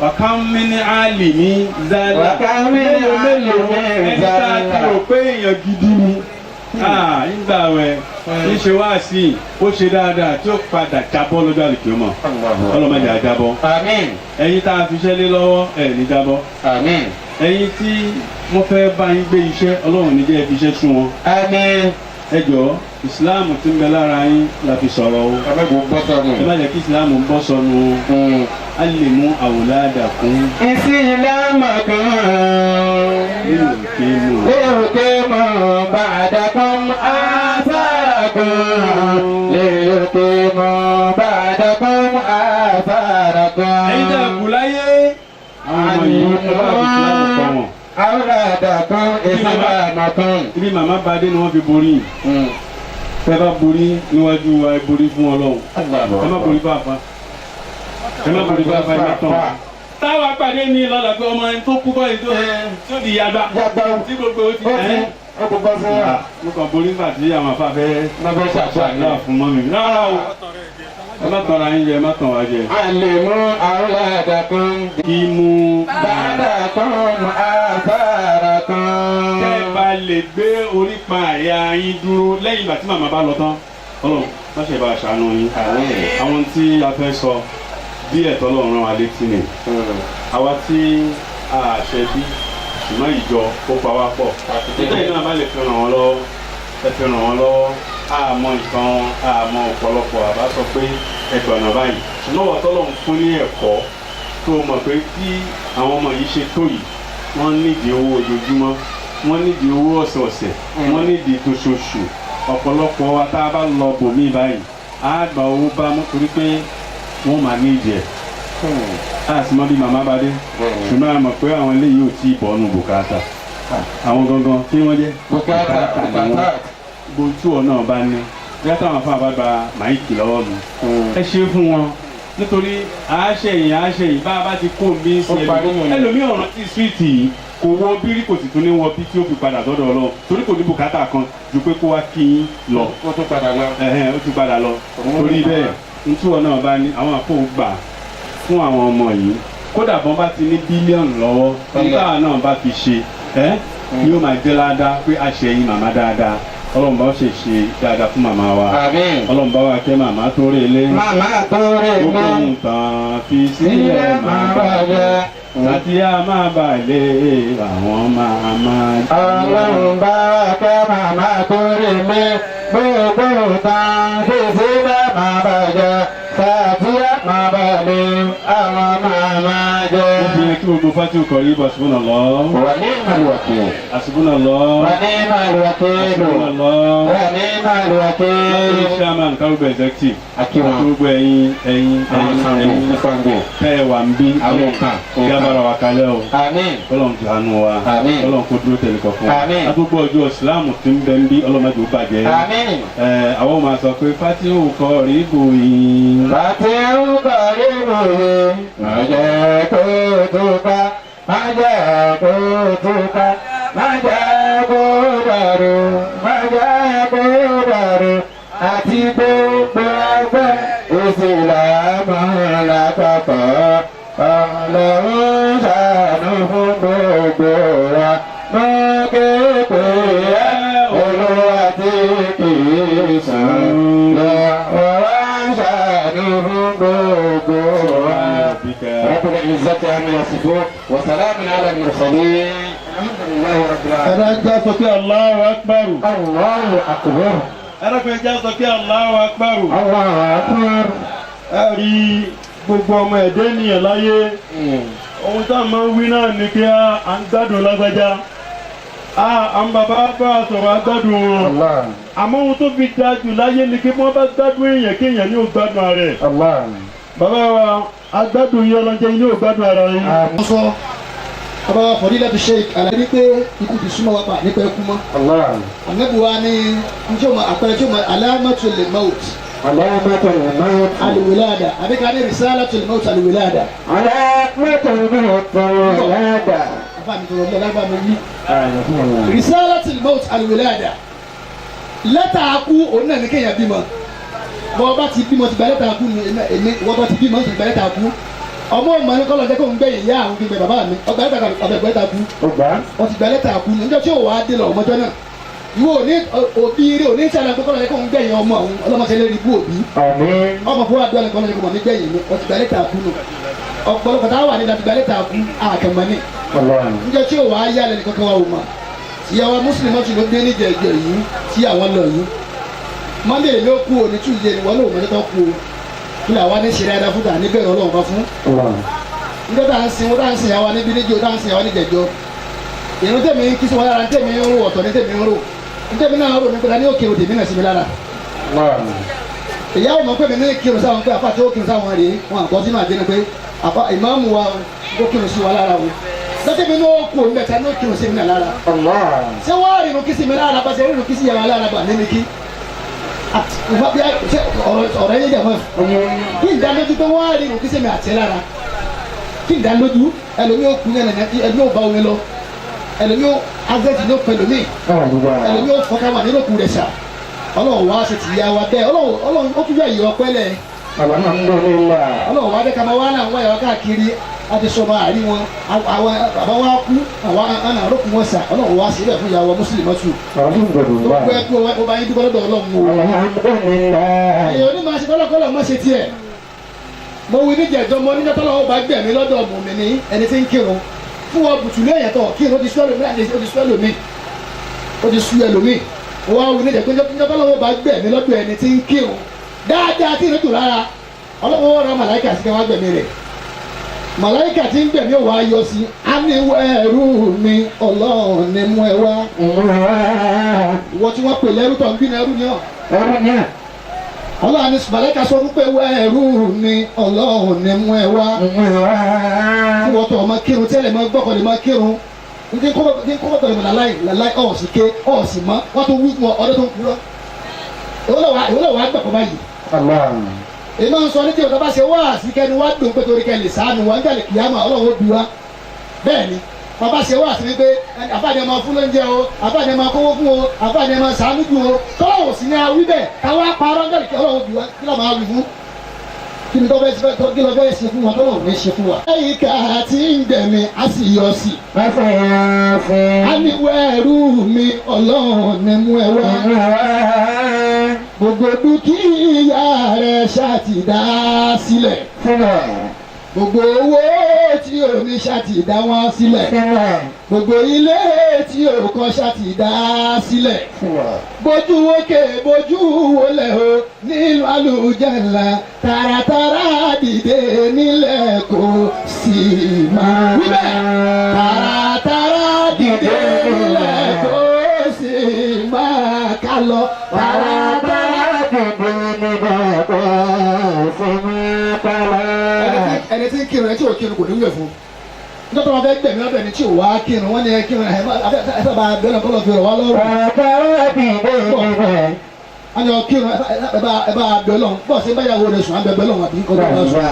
wakam min alimi zala ẹni tá a ti rò pé èèyàn gidi ni nígbà wẹ̀ ní ṣe wá sí i ó ṣe dáadáa tí ó padà jábọ́ lọ́jọ́ àlùkò mọ̀ ọlọ́mọdé àjábọ́ ẹ̀yin tá a fi iṣẹ́ lé lọ́wọ́ ẹ̀ ní jábọ́ ẹ̀yin tí wọ́n fẹ́ bá yín gbé iṣẹ́ ọlọ́run níjẹ́ ẹ fi iṣẹ́ sún wọn. ẹ jọ̀ọ́ ìsìláàmù tí ń bẹ lára yín la fi sọ̀rọ̀ o ẹ má jẹ́ kí ìsìláàmù bọ́ sọnù o a lè mú àwòládà kún. ìsìláàmù kan lèròkè mọ̀ bàdàkùn àfàràkùn lèròkè mọ̀ bàdàkùn àfàràkùn. ẹ̀yin tẹ́ kù láyé àwọn ọmọ yìí ẹ bá fi ìsìláàmù kọ́ wọn. àwòládàkùn ìsìláàmù kan. ibi màmá badé ni wọ́n fi borí ẹ bá borí níwájú wa ẹ borí fún Ọlọ́run ẹ má borí bá fa ẹ má borí bá fa ẹ má tán. táwa pàdé ní lọ́la pé ọmọ ẹni tó kú báyìí tó di yàgbá tí gbogbo ó ti ẹ́ mo kàn borí nígbà tí àwọn afáfẹ́ ṣàṣàdúrà fún mọ́mí rárá o ẹ má tọ́ra yín jẹ ẹ má tàn wá jẹ. àlè mú àwòládàkùn kí mú bàdàkùn àfàràkùn. tẹ́ ẹ bá lè gbé orí pa àyà yín dúró lẹ́yìn ìgbà tí màmá bá lọ tán Ọlọ́run má ṣe bá a ṣàánú yín. àwọn tí a fẹ́ sọ bí ẹ̀tọ́ lọ́run rán wa létí ni àwa tí a ṣe bí ṣùgbọ́n ìjọ ó pa wá pọ̀ nítorí náà bá lè fi ràn wọ́n lọ́wọ́ ẹ fi ràn wọ́n lọ́wọ́ àmọ́ ìtàn wọn àmọ́ ọ̀pọ̀lọpọ̀ àbá sọ pé ẹgbọ̀nà báyìí ṣùgbọ́n wọ́n tọ́lọ̀ ń fún ní ẹ̀kọ́ tó mọ̀ pé bí àwọn ọmọ yìí ṣe tó yìí wọ́n nídìí owó ojoojúmọ́ wọ́n nídìí owó ọ̀sẹ̀ọ̀sẹ̀ wọ́n nídìí tóṣooṣù ọ̀pọ̀lọpọ̀ wa tá a bá lọ bòmí báyìí á gba owó bá mú torí pé wọ́n máa ní ìjẹ́ a sì mọ bí màmá bá dé ṣùgbọ́n a mọ̀ pé àwọn eléyìí ò tí ì bọ́nu bùkátà àwọn gangan tí wọ́n jẹ́ bùkátà ni wọ́n gbogbo tí wọn náà bá ní yá táwọn afọ àbábà máìkì lọ́wọ́ mi ẹ ṣe fún wọn nítorí àáṣẹyìn bá a bá ti kó bí sí ẹlòmíràn ọ̀ràn tí síìtì yìí kò wọ bírí kò sì tún ní wọ bí tí ó fi padà sọ́dọ̀ Ọlọ́run torí kò ní bùkátà kan ju pé kó wá kí yín lọ ó tún padà lọ torí bẹ́ẹ̀ ntí wọn náà bá ní àwọn àpò gbà fún àwọn ọmọ yìí kódà bọ́n bá ti ní bílíọ̀nù lọ́wọ́ nígbà náà bá fi ṣe yóò máa jẹ́ ládàá pé àṣeyìn màmá dáadáa ọlọ́run bá ṣe ṣe dáadáa fún màmá wa ọlọ́run bá wa kẹ́ màmá tó rè lé gbogbo nǹkan fi sílẹ̀ máa bàjẹ́ àti a máa balẹ̀ àwọn màmá jẹ́. ọlọ́run bá wa kẹ́ màmá tó rè lé gbogbo nǹkan fi sílẹ̀ máa bàjẹ́ àti a máa balẹ̀ àwọn màmá jẹ́. ó fi yẹ kí gbogbo fati kọ̀ yí bọ̀ ṣùgbọ́n lọ. wà ní ìmàlùwàkì. àṣùgbọ́n lọ. wà ní ìmàlùwàkì. àṣùgbọ́n lọ. wà ní ìmàlùwàkì. látọ̀rí chairman kárùbẹ̀ executive. akíwọn. gbogbo ẹ̀yin tẹ́ ẹ wà ń bí. àwọn kan. yábàrà wa kalẹ̀ o. àmín. ọlọ́run ti hànú wa. àmín. ọlọ́run kó dúró tẹ̀lé kọ̀ọ̀kan. àmín. agbègbè ọjọ́ ìsìláàmù tí ń bẹ ń bí ọlọ́mọdé ó bàjẹ́. àmín. àwọn máa sọ pé fatihu kọ rí bòyìn. fatihu kọ rí bòyìn. má jẹ́ kó tó ká. má jẹ́ kó tó ká. má jẹ́ kó dàrú. má jẹ́ kó dàrú. àti gbogbo ẹgbẹ́ ìsìlámù lápapọ̀. ọlọ́run ṣàánú fún gbogbo wa. mo képe ẹ́ olúwa tí kì í sùn. lọ́wọ́ wa ṣàánú fún gbogbo wa. رب العزة عما يصفون وسلام على المرسلين الحمد لله رب العالمين. ẹ̀rọ sọ pé Allahu Akbar. الله أكبر. ẹ̀rọ sọ pé Allahu Akbar. الله أكبر. ẹ rí gbogbo ọmọ ẹ̀dẹ́ ènìyàn láyé ohun tá a máa ń wí náà ni pé à ń gbádùn lágbájá àwọn bàbá bá a sọ̀rọ̀ agbádùn wọn الله àmọ́ ohun tó fi dáa jù láyé ni pé wọ́n bá gbádùn èèyàn kéèyàn ní ò gbádùn ara rẹ̀ الله. bàbá wa agbádùn yín ọlọ́jẹ́ yín ní ò gbádùn ara yín. wọ́n sọ abáwá fọdílẹ́tù sheik àlàyé ní pé ikú ti súnmọ́ wa pa nípa ẹkú mọ́. الله. ànábì wa ní njẹ́ o ma àpẹẹrẹ tí o ma alámàtò lè mọ́ọ̀t علامة الموت. àlùwìláàdà àbíká ní rìsálàtò lè mọ́ọ̀t àlùwìláàdà. علامة الموت الولادة. àfààní tó rọ̀lẹ́ lágbàá mi yí. رحمه الله. rìsálàtò lè mọ́ọ̀t àlùwìláàdà lẹ́tà akú òun náà ní kéèyàn bímọ bọ́ bá ti bímọ ti gba lẹ́tà akú ni èmi wọ́n bá ti bímọ ti gba lẹ́tà akú ọmọ ọmọ ní kọ́lọ̀ jẹ́ kó ń gbẹ̀yìn ìyá àwọn gbẹ̀gbẹ̀ bàbá mi ọgbà lẹ́tà akú wọ́n ti gba lẹ́tà akú ni níjọ́ tí ò wá dé lọ ọmọjọ́ náà ìwọ òní òbí rí òní sàlẹ̀ pé kọ́lọ̀ jẹ́ kó ń gbẹ̀yìn ọmọ òun ọlọ́mọṣẹ́ lé ibú òbí آمين. ọmọ fún wa dọ́ọ̀lẹ̀ kọ́lọ̀ jẹ́ kó mọ̀ ní gbẹ̀yìn ni wọ́n ti gba lẹ́tà akú nù ọ̀pọ̀lọpọ̀ táwọn wà ní ìdá ti gba lẹ́tà akú àkànmọ́ni الله. níjọ́ tí ò wá yálẹ̀ nìkan kan wà wò mà ìyàwó mùsùlùmí tún ló gbé níjẹ̀jẹ̀ yìí tí àwọn lọ yìí monday ló kú òní tuesday ni wọn lòun mọ́tò kú o kí làwọn ní ṣe dáadáa fún tà ní bẹ́ẹ̀ ọlọ́run bá fún الله. níjọ́ tá à ń sin wọn tá à ń sin àwa níbi níjọ́ tá à ń sin àwa níjẹ̀jọ́ ìrún tèmi kí sí wọn lára tèmi ń rò ọ̀tọ̀ ní tèmi ń rò tèmi náà rò nípa ní òkè òdì mí náà sí mi lára الله. ìyáwó mọ̀ pé mi ní kírun sáwọn pé àpá tí ó kírun sáwọn rèé wọn àgbọ̀ sínú àdéhùn pé àpá ìmáàmù wa ó kírun sí wa lára o lọ́tẹ̀ mi ní ó kú òun mẹ́ta ní ó kírun sí mi náà lára الله. ṣé wọ́n á rìnnú kí sí mi lára bá ṣe rìnnú kí sí yàrá lára bá nínú kí ọ̀rọ̀ yẹn jẹ̀mọ́ kí n dánlójú pé wọ́n á rìnnú kí sí mi àti lára kí n dánlójú ẹlòmíì ó kú yẹn ẹlòmíì ó bá omi lọ ẹlòmíì ó azẹ́tì ní ó pẹ́ lómi ẹlòmíì ó fọ́ká wà nínú òkú rẹ̀ ṣá ọlọ́run wá ṣe ti yá wa bẹ́ẹ̀ ọlọ́run ó tún yọ ìyọ̀ pẹ́lẹ̀ الحمد لله. ọlọ́run wá dé ká máa wá náà wọ́n yàrá káàkiri àti sọmọ àrí wọn àwọn bàbá wa kú àwọn àna àrókù wọn sà ọlọ́run wá síbẹ̀ fún ìyàwó mùsùlùmí الحمد tó لله. gbẹ kú ọba yín dúpọ́ lọ́dọ̀ ọlọ́run o. الحمد لله. èèyàn ní máa ṣe kọ́lọ́kọ́lọ́ má ṣe tiẹ̀ mo wí ní jẹ̀jọ́ mo níjọ́ tọ́lọ́ ọba gbẹ̀mí lọ́dọ̀ ọ̀mù mi ní ẹni tí ń kírun fún wọn bùtùlù èèyàn tọ̀ kírun ó ti sú ẹlòmíì ó ti sú ẹlòmíì wọ́n á wí ní jẹ̀jọ́ níjọ́ tọ́lọ́ ọba gbẹ̀mí lọ́dọ̀ ẹni tí ń kírun dáadáa tí ìrètò rárá ọlọ́wọ́ wọn ra màláìkà sí kẹwàá gbẹ̀mí rẹ̀ màláìkà tí ń gbẹ̀mí ò wá yọ sí á ní ẹrú mi ọlọ́run ní mú ẹ wá ìwọ tí wọ́n pè lẹ́rú tó ń bí ní ẹrú ni ọ́ ọlọ́run ní màláìkà sọ fún pé ẹrú mi ọlọ́run ní mú ẹ wá ìwọ tó ọmọ kírun tẹ́lẹ̀ mọ́ gbọ́kànlé mọ́ kírun ní kókó tọ̀lẹ̀ mọ́ láláì ọ̀sì ké ọ̀sì mọ́ wọ́n tó wí fún ọdún tó ń kúrọ́ ìwọ́lọ̀ wà gbẹ̀kọ́ báyìí èyí máa ń sọ ní tí ọ̀gá bá ṣe wá àsìkẹ́ni wá dùn pé torí kẹ́ lè sàánù wá nígbà lè kìyàmà ọlọ́run ó bí wá bẹ́ẹ̀ ni bàbá ṣe wá sí pé àbáni ẹ̀ máa fún lóúnjẹ o àbáni ẹ̀ máa kówó fún o àbáni ẹ̀ máa sàánù jù o tọ́lọ́wọ̀ sí ní awí bẹ́ẹ̀ káwá parọ́ nígbà lè kí ọlọ́run ó bí wá kí lọ́ọ́ máa wí fún kí ni tó fẹ́ kí ló fẹ́ ṣe fún wa tó lọ́wọ́ ní ṣe fún wa. ẹ̀yìnká tí ń gbẹ̀mí á sì yọ sí. a ní wẹ́ẹ̀rù mi ọlọ́run ní mú ẹ wá. gbogbo dúkìá rẹ̀ ṣàtìdá sílẹ̀. gbogbo owó tí o ní ṣàtìdá wọn sílẹ̀. gbogbo ilé tí o kọ́ ṣàtìdá sílẹ̀. bójú òkè bójú wọlé o nílùú àlùjánnà tààràtàrà dìde nílẹ̀ kò sì máa wíbẹ̀. tààràtàrà dìde nílẹ̀ kò sì máa ká lọ. tààràtàrà dìde nílẹ̀ kò sì máa ká lọ. ẹni tí ń kírun ẹ tí ò kírun kò ní wúlò fún nítorí wọn fẹ́ gbẹ̀mí ọ̀dọ̀ ẹni tí ò wá kírun wọn ni ẹ kírun ẹ sábà bẹ́ẹ̀ kọ́ lọ fi rọ̀ wá lọ́rùn. wọ́n yọ kírun ẹ bá bẹ́ẹ̀ lọ́n bọ́ọ̀ sí báyàwó rẹ̀ sùn á bẹ́ẹ̀ lọ́n àbí nǹkan tó bá sùn.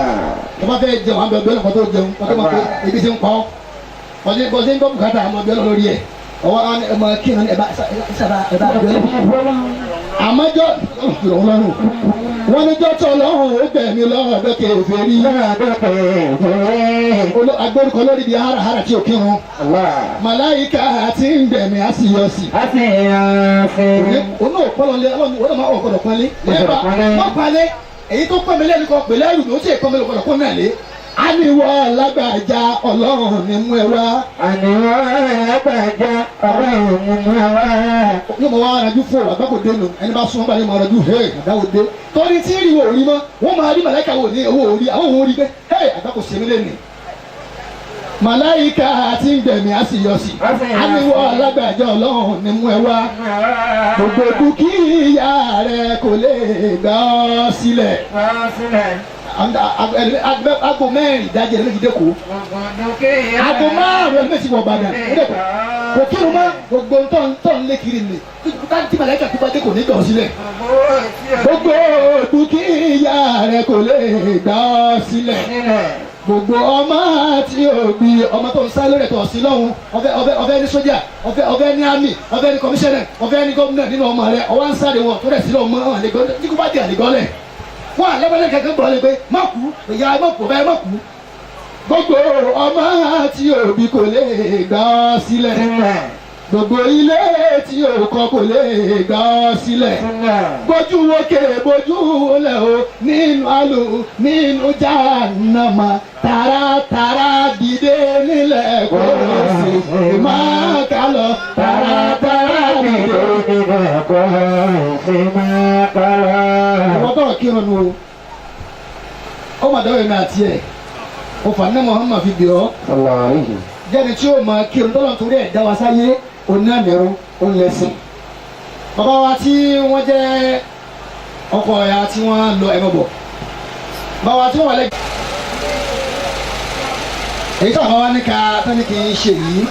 ẹ bá fẹ́ jẹun á bẹ́ẹ̀ lọ́n kó tó jẹun kó tó máa pé ebi ti ń pa ọ́ bọ́sí ń gbọ́ bùkátà àmọ́ bẹ́ẹ̀ lọ́n lórí ẹ̀ ọwọ́ ọmọ kírun ẹ bá bẹ́ẹ̀ lọ́n. àmọ́jọ́ wọ́n ní jọ́tọ̀ lọ́hùn ó gbẹ̀mí lọ́dọ̀ kèfèrí. agbórúkọ lórí di hárahárà tí ò kírun. màláyíká àti ń gbẹ̀mí á sì yọ sí. òun náà pọ́nlọ́lé ọlọ́run máa ọ̀gbọ́dọ̀ pọ́nlé. wọ́n palẹ̀ èyí tó pọ́nmi lẹ́nu kan pè lẹ́rù ló sì pọ́nmi lọ́gbọ́dọ̀ pọ́n náà lé. àníwọ̀ lágbàjá ọlọ́run ní mú ẹ wá. àníwọ̀ lágbàjá ọlọ́run ní mú ẹ wá. yóò mọ wá arájú fún àgbákò dénú ẹni bá súnmọ́ báyìí mọ arájú hey àdáwò dé. torí tí ìrì wò rí mọ́ wọ́n máa rí màláìka wò ní owó orí àwọn òun rí pé hey àgbákò sèmi lé ní. màláìka àti gbẹ̀mí á sì yọ sí. àníwọ̀ lágbàjá ọlọ́run ní mú ẹ wá. gbogbo dúkìá rẹ kò lè gbà ọ́ sílẹ̀. Aago mẹ́rin ìdájẹ́ ẹ̀rọ méjì dẹ́kọ̀. Aago márùn-ún ẹ̀rọ méjì wọ̀ Ìbàdàn dẹ́kọ̀. Kò kírun mọ́ gbogbo ntọ́ ń lé kiri ni. Tí màláìka tó bá dé kò ní gbà ọ́ sílẹ̀. Gbogbo dúkìá rẹ̀ kò lè gbà ọ́ sílẹ̀. Gbogbo ọmọ tí o bí ọmọ tó ń sá lórí ẹ̀tọ́ sí lọ́hùn ọ̀fẹ́ ní sójà ọ̀fẹ́ ní àmì ọ̀fẹ́ ní kọmíṣánná ọ̀fẹ́ ní gómìnà nínú ọmọ rẹ̀ ọwọ́ ń sáré wọn tó rẹ̀ sí lọ́hùn mọ́ àlẹ́gbọ́n tí kò bá di àlẹ́gbọ́lẹ̀. Wọ́n àlẹ́bẹ̀lẹ̀ kẹ̀kẹ́ bọ̀ ọ́ lé pé má kú ìyá má kú bẹ́ẹ̀ má kú. Gbogbo ọmọ tí òbí kò lè gbà ọ́ sílẹ̀. Gbogbo ilé tí òkọ kò lè gbà ọ́ sílẹ̀. Bójú wókè bójú wọlé o nínú jahannama tààràtàrà dìde nílẹ̀ kò sí máa kà lọ. tààràtàrà dìde nílẹ̀ kò sí máa kà lọ. Àwọn tó kírun nu ó mà dáwọ́ ẹ̀mí àti ẹ̀ òfà ní Muhammad fi bì ọ́ jẹ́ni tí ó máa kírun tọ́lọ̀ torí ẹ̀ dá wa sáyé onímẹ̀rún onílẹ̀sìn. Bàbá wa tí wọ́n jẹ́ ọkọ ẹ̀yà tí wọ́n lọ ẹ̀rọ bọ̀ bàbá wa tí wọ́n wà lẹ́gbẹ̀ẹ́ èyí tó àbá wa ní ká tẹ́ni kì í ṣe yìí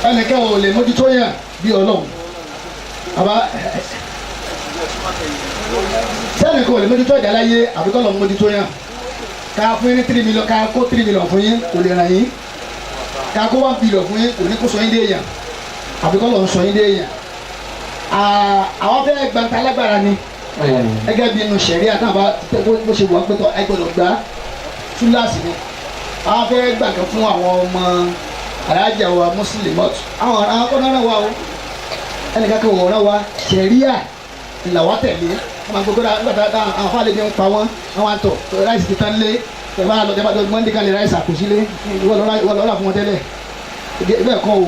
ẹnìkan ò lè mójútó yàn bí Ọlọ́run bàbá sẹ́ni kò lè mójútó ìdá láyé àbíkọ́ lọ́ọ́ mójútó yàn ká fún yín ní 3 million ká kó 3 million fún yín kò lè ràn yín ká kó 1 billion fún yín kò ní kó sọ yín dé èèyàn àbíkọ́ lọ́ọ́ sọ yín dé èèyàn. Àwọn fẹ́ gbàǹtà alágbára ni gẹ́gẹ́ bí inú sẹ̀rí àtàwọn bó ṣe wọ́n pẹ́tọ́ ẹ gbọ́dọ̀ gbá túláàsì ni àwọn fẹ́ gbàǹkan fún àwọn ọmọ alájà wa mùsùlùmí àwọn akọ́nà náà wà ó ẹnìkan kan wọ̀ náà wá sẹ̀ríà ìlàwọ́ tẹ̀lé wọ́n máa gbogbo nígbà àwọn afáàlẹ́ bí wọ́n pa wọ́n àwọn àtọ̀ ráìsì ti tán lé tẹ̀wá lọ tẹ̀wá lọ mọ́ndé kan lè ráìsì àkùsílé ìwọ lọ́ra fún wọn tẹ́lẹ̀ bẹ́ẹ̀ kọ́ o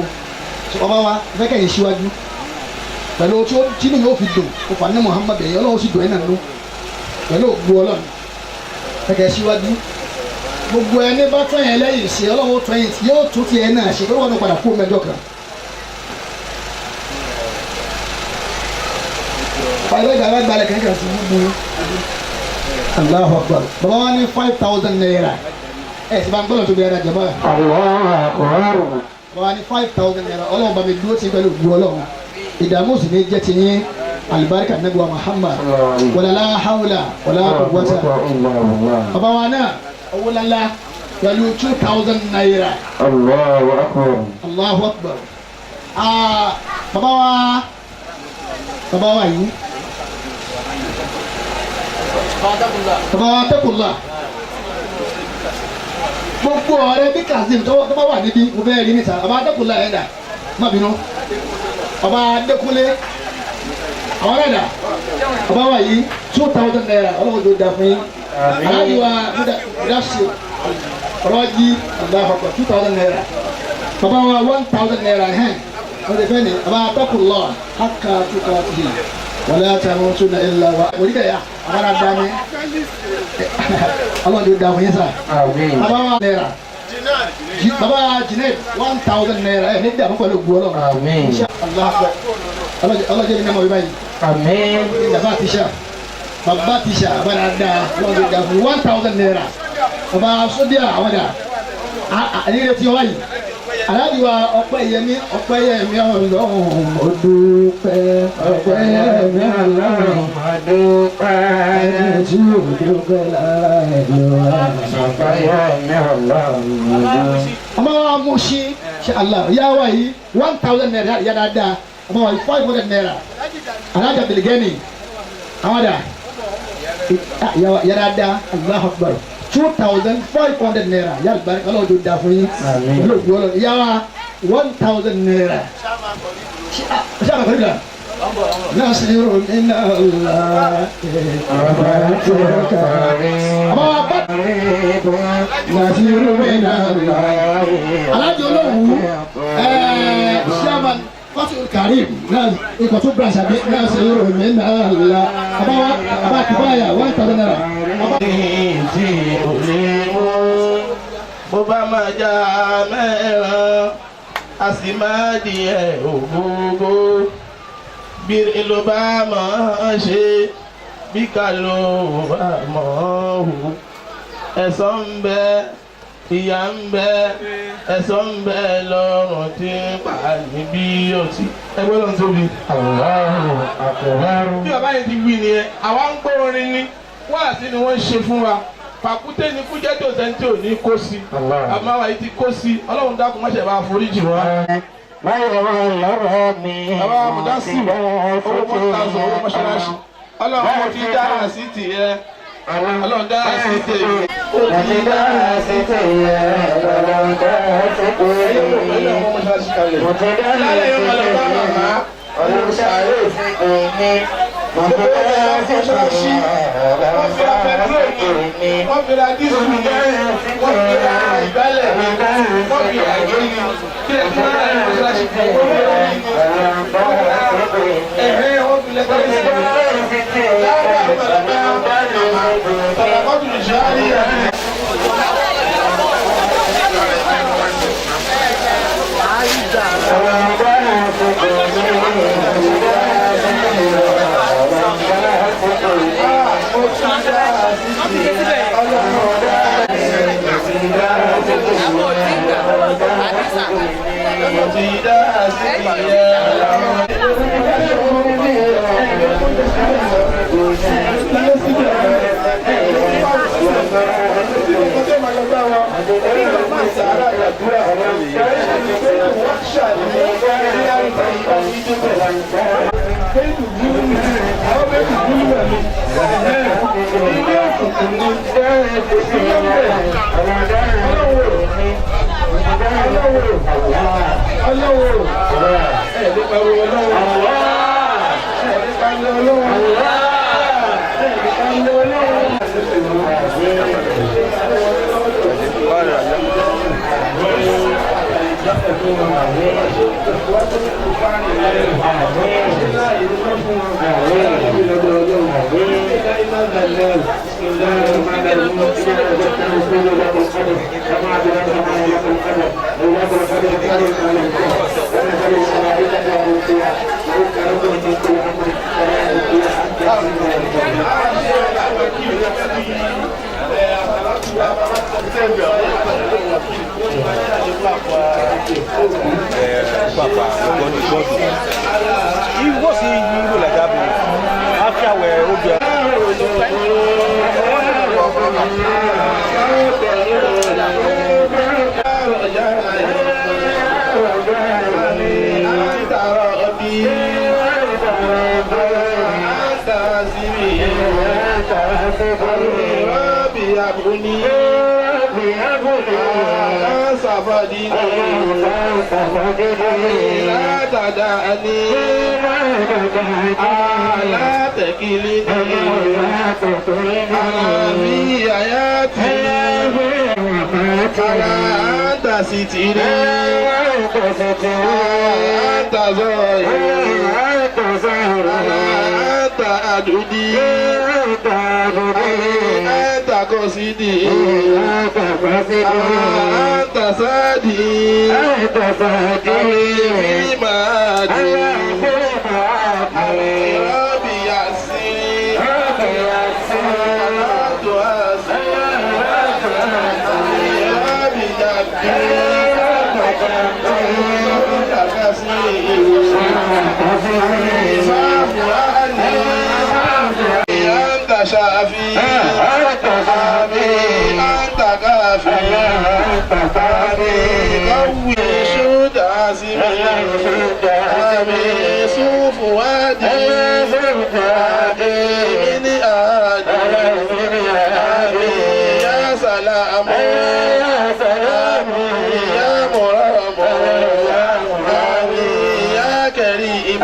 ọba wa fẹ́ kẹ́yìn síwájú pẹ̀lú tí mi yóò fi dùn kó fà ní Muhammad ẹ̀yìn ọlọ́run sì dùn ẹ̀ náà nù pẹ̀lú ògbó ọlọ́run fẹ́ kẹ́ síwájú gbogbo ẹni bá tọ́ yẹn lẹ́yìn sí ọlọ́run tọ́ yẹn tí yóò tún ti ẹ̀ náà ṣe pé wọ́n padà kú mẹ́jọ kan. Pàlẹ́ ìgbà alágbàlẹ̀ kẹ́kẹ́ sí gbogbo Allahu Akbar bàbá wa ní 5,000 naira ẹ̀ sì bá ń gbọ́dọ̀ tó bí ẹ̀rọ jẹ̀mọ́ ẹ̀. Bàbá wa ní 5,000 naira ọlọ́run bá mi dúró ti pẹ̀lú ògbó ọlọ́run ìdààmú sì ní jẹ́ ti yín alibarika nabi wa Muhammad wàlálà hawla wàlá quwwata. Bàbá wa náà owó lálá pẹ̀lú 2,000 naira. Allahu Akbar. Allahu Akbar. Bàbá wa yìí bàbá wa tẹ́kùnlá gbogbo ọ̀rẹ́ bí Kazeem tó bá wà níbí mo fẹ́ rí níta bàbá tẹ́kùnlá yẹn dà má bínú bàbá Adékúnlé àwọn rẹ̀ dà bàbá wa yìí 2,000 naira ọlọ́run tó da fún yín aláàbí wa dasi rọ́jí aláhọ̀pọ̀ 2,000 naira bàbá wa 1,000 naira hẹ́n wọ́n ti fẹ́ ni bàbá tẹ́kùnlá haka tukati wala tamutunna illa wa oríkẹ̀ ya àbára dání ọlọ́run tó da fún yín sá bàbá wa naira bàbá Junaid 1,000 naira ẹ̀ ní dàbọ̀ pẹ̀lú gbọ́ ọlọ́run jẹ́ ní mẹ́mọ́ bíbá yìí bàbá tíṣà bàbá tíṣà àbára dá ọlọ́run tó da fún 1,000 naira bàbá sọ́díà àwọn dà àdéhùn tí wọ́n yìí aláàbíwá Ọpẹ́yẹmí Ọlọ́run mo dúpẹ́ Ọpẹ́yẹmí Ọlọ́run mo dúpẹ́ ẹni tí ò dúpẹ́ lára ẹ̀ ló wà Ọpẹ́yẹmí Ọlọ́run mo dúpẹ́. ọmọ wa mú sí ṣe Allah yá wa yìí 1,000 naira yá dáadáa ọmọ wa yìí 500 naira alájà bìlìgẹ́nì àwọn dà yá dáadáa Allahu Akbar 2,500 naira yàrá ìbáraẹni ọlọ́run tó da fún yín olóògbé ọlọ́run ìyá wa 1,000 naira ṣé àbàkọ́ ìgbà nasiru mina Allah nasiru mina Allah alájọ olóòwú ṣíàmà Fatul Karim náà ikọ̀ tó branch àbí nasiru mina Allah àbá kìbáyà 1,000 naira. tí ò lè mú bó bá máa já mẹ́ràn a sì máa di ẹ̀ ògógó bí ló bá mọ̀ ṣe bí ká ló bá mọ̀ hù ẹ̀san ń bẹ ìyà ń bẹ ẹ̀san ń bẹ lọ́rùn tí ń pa níbí ọtí ẹgbẹ́ lọ́n tóbi. bí bàbá yẹn ti wí nìyẹn àwa ń gbọ́ orin ní wáàsí ni wọ́n ń ṣe fún wa pàkúté ni kújẹ́ tó sẹ́ńtì ò ní kó sí àmọ́ àwa yìí ti kó sí ọlọ́run dákun má ṣe bá foríjì wá. báyọ̀ wá lọ́rọ̀ mi. bàbá amúdásí owó mọ́tàzọ owó mọ́ṣáláṣí ọlọ́run mo ti dára sí tìyẹ ọlọ́run dára sí tìyẹ. mo ti dára sí tìyẹ ọlọ́run dára sí tìyẹ. mo ti dára sí tìyẹ ọlọ́run ṣàlẹ́ ìfẹ́ mi. mo ti dára sí tìyẹ wọ́n fi ra pẹtroli wọ́n fi ra dísù wọ́n fi ra ìgbálẹ̀ wọ́n fi ra ìgbéni kí ẹ fún ara ẹ̀ mọ́ṣáláṣí fún owó rẹ̀ ẹ̀hẹ́ wọ́n fi lẹ́tọ́ sí i láwọn àgbàlagbà sọ̀rọ̀kọ́tù ìṣáárí rẹ̀. Yeah. Rabbi abuni safadini la tadani ala tekilini ala fi ayati ala anta sitiri anta zohiri ala anta adudi anta kosidi anta sadi madi Rabbi yasin salatu Rabbi jabbi anta shafi anta kafi قوي شد عزمي سوف وادي من آدي يا سلام يا مرام يا كريم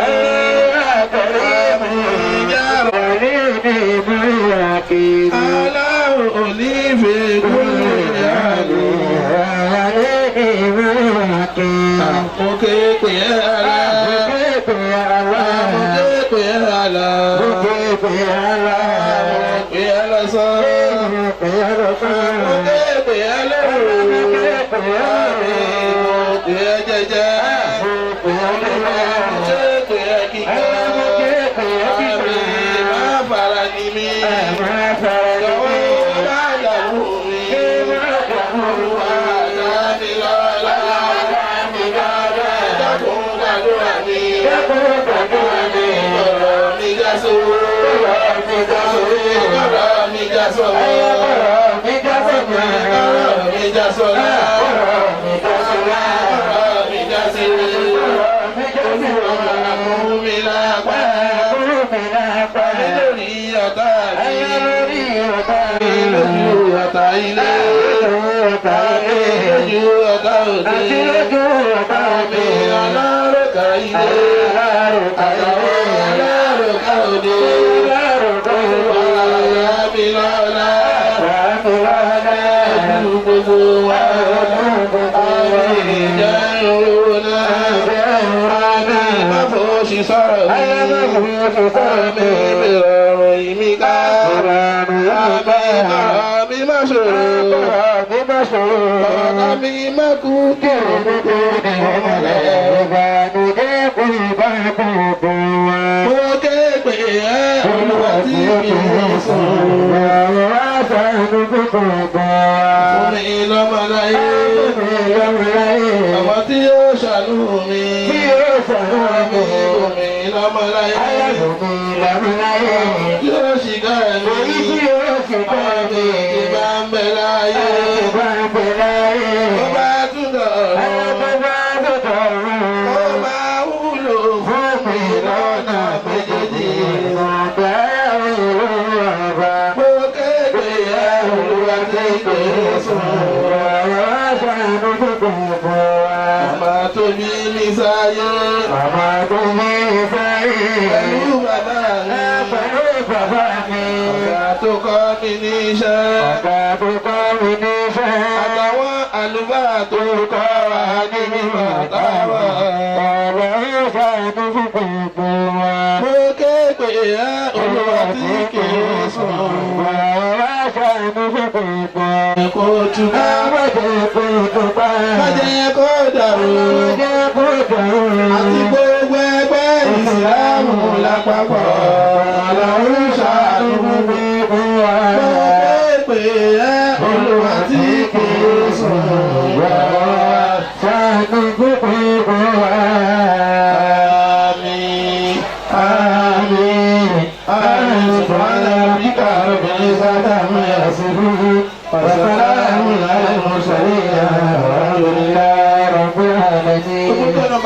يا رحيم على أولي في كل حال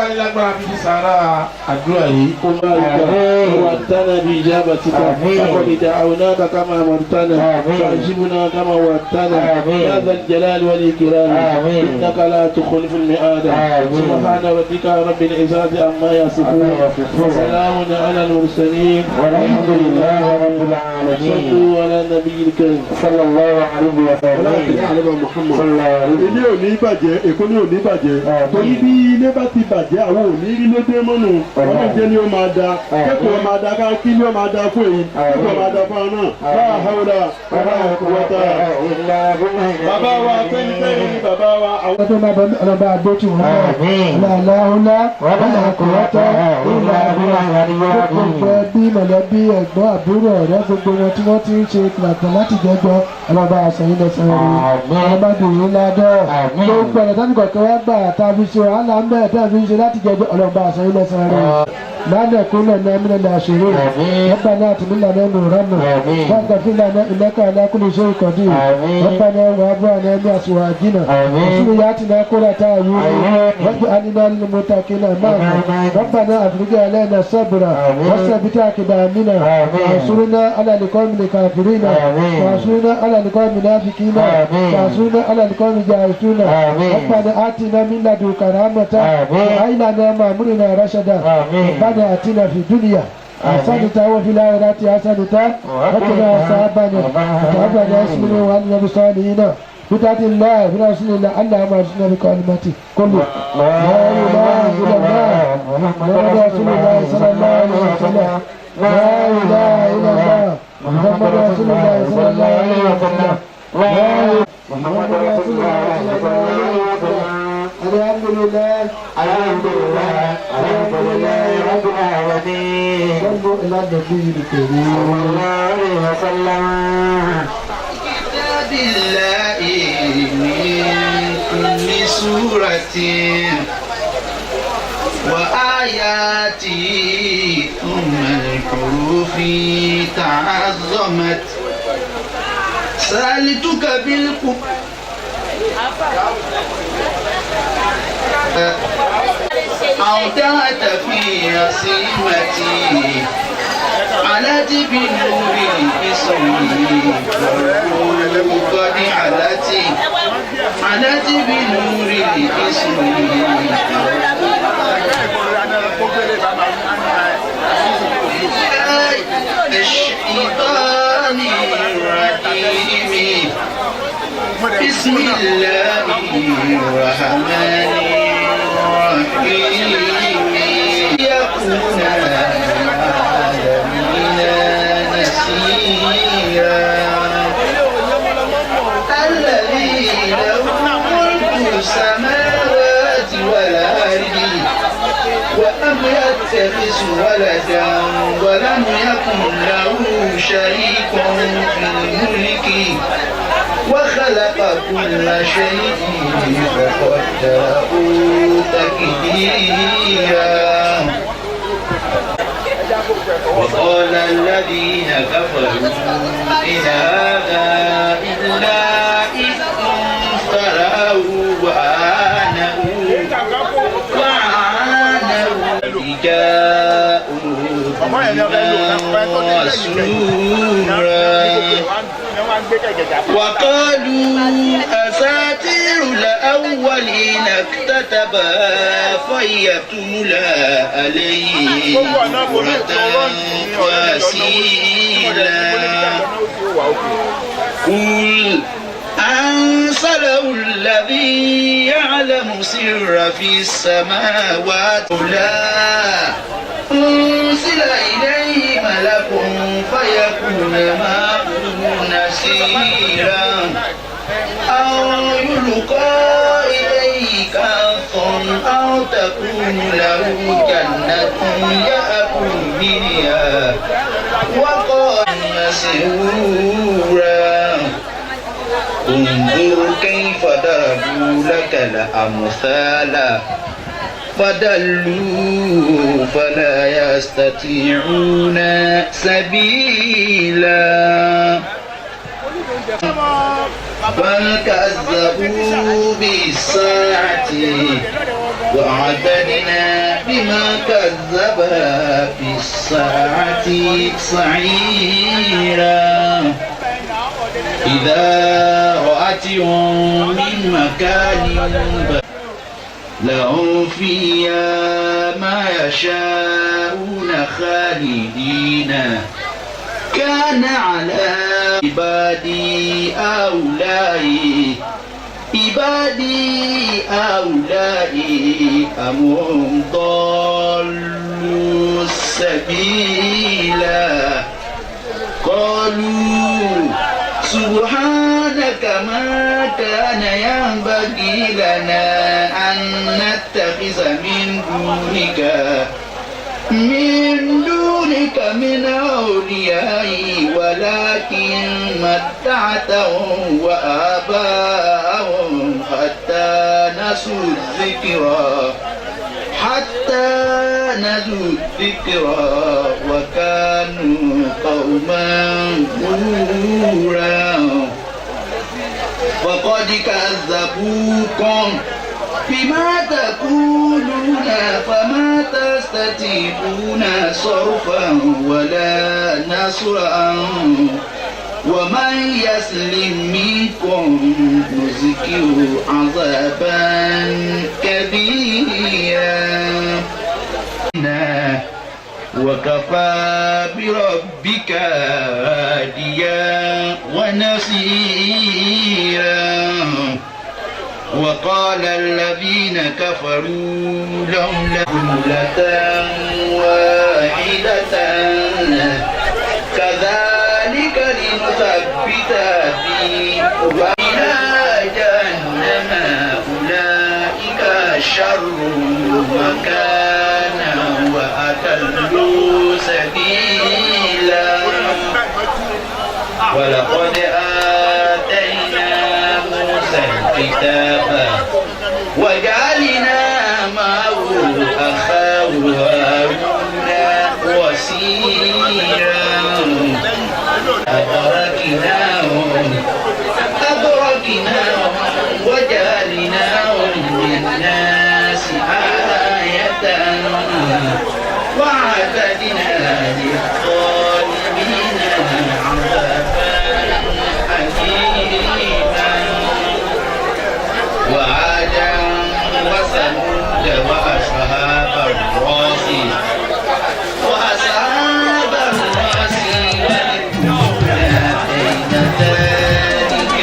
bá ní lágbára fi sàárà àdúrà yìí kó máa rí ká وعدتنا بإجابتك فقد دعوناك كما أمرتنا فأجبنا كما وعدتنا يا ذا الجلال والإكرام إنك لا تخلف الميعاد سبحان ربك رب العزة عما يصفون وسلام على المرسلين والحمد لله رب العالمين صلوا على النبي الكريم صلى الله عليه وسلم ilé ò ní bàjẹ́ èkó ní ò ní bàjẹ́ torí bí ilé bá ti bàjẹ́ àwọn ò ní rí lédè mọ́nù ọlọ́run jẹ́ ni ó máa da kẹ́kọ̀ọ́ máa da ká kí ni ó máa da fún èyí kẹ́kọ̀ọ́ máa da fún ọ náà báà hàwùlà bàbá àkùwọ́tà bàbá wa fẹ́ni ni bàbá wa. àwọn tó máa bọ ọlọ́ba àgbótù wọn náà làlàhùlà bàbá àkùwọ́tà ìlà àbúrò gbogbo ẹbí mọ̀lẹ́bí ẹ̀gbọ́n àbúrò ọ̀rẹ́ gbogbo wọn tí wọ́n ti ń ṣe kìlàtà láti jẹ́jọ́ ọlọ́ba àṣàyìn lẹ́sàn-án rẹ̀ ọlọ́ba dùnú ládọ́ gbogbo ẹ̀rẹ̀ tán kọ̀ọ̀kan wá gbà tàbí ṣe wàhálà ń bẹ̀rẹ̀ tàbí ṣe láti jẹ́jọ́ ọlọ́ba àṣàyìn lẹ́sàn-án rẹ̀ لا نكون من العاشرين ربنا اتم لنا نورنا واغفر لنا انك على كل شيء قدير ربنا وهب لنا من ازواجنا وذرياتنا قرة اعين واجعلنا للمتقين اماما ربنا افرج علينا صبرا وثبت اقدامنا وانصرنا على القوم الكافرين وانصرنا على القوم المنافقين وانصرنا على القوم الجاهلين ربنا اتنا من لدنك رحمة وهب لنا من امرنا رشدا ربنا اتنا في الدنيا حسنة وفي الآخرة حسنة وقنا عذاب النار ربنا اسمنا وأننا بالصالحين بطاعة الله في رسول الله اللهم ارزقنا بكلمته كل لا إله إلا الله محمد رسول الله صلى الله عليه وسلم لا إله إلا الله محمد رسول الله صلى الله عليه وسلم محمد رسول الله صلى الله عليه وسلم الحمد لله الحمد لله الحمد لله رب العالمين صلوا إلى النبي الكريم صلى الله عليه وسلم كتاب الله من كل سورة وآياته ثم الحروف تعظمت سألتك بالقرآن أودعت في عصيمتي علت بنور الاسم قد علت بنور الاسم الشيطان الرجيم بسم الله الرحمن الرحيم يكون العالمين نسيرا الذي له ملك السماوات والأرض ولم يتخذ ولدا ولم يكن له شريك في الملك وخلق كل شيء فقدره تقديرا وقال الذين كفروا إن هذا إلا إفك افتراه وعانوا جاءوا رسولا وقالوا أساطير الأولين اكتتبها فيتملى عليه بكرة وأصيلا قل أنزله الذي يعلم سر في السماوات لا أنزل إليه ملك فيكون معه نسيرا أو يلقى إليه كنز أو تكون له جنة يأكل منها وقال مسرورا انظر كيف ضربوا لك الأمثال فضلوا فلا يستطيعون سبيلا بل كذبوا بالساعة وأعتدنا بما كذب في الساعة سعيرا إذا رأتهم من مكان لهم فيها ما يشاءون خالدين كان على عبادي أولئك أم ضلوا السبيلا قالوا سبحانك ما كان ينبغي لنا أن نتخذ من دونك من أولياء ولكن متعتهم وآباءهم حتى نسوا الذكرى وكانوا قوما بورا وقد كذبوكم بما تقولون فما تستطيعون صرفا ولا نصرا ومن يسلم منكم نذقه عذابا كبيرا وكفى بربك هاديا ونصيرا وقال الذين كفروا لولا جملة واحدة كذلك لنثبت به وإلى جهنم أولئك شر مكانا وأضل سبيلا ولقد آتينا موسى الكتاب وجعلنا معه أخاه هارون وزيرا أدركناهم وجعلناهم للناس آية وأعتدنا للظالمين عذابا أليما وعادا وثمود وأصحاب الرس ولكلا بين ذلك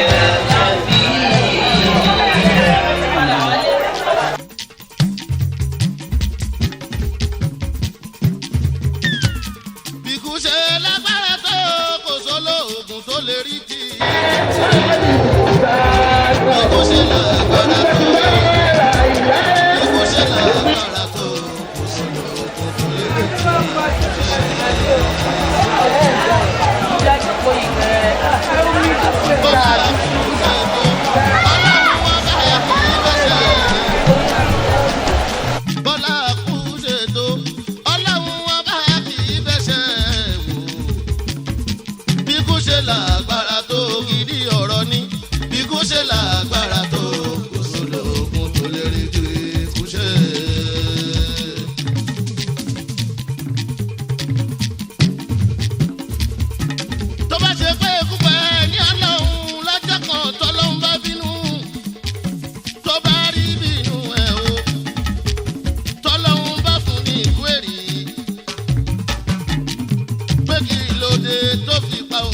tó fi pa o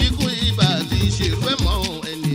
ikú ibà ti ṣèrú ẹ̀ mọ́ ẹni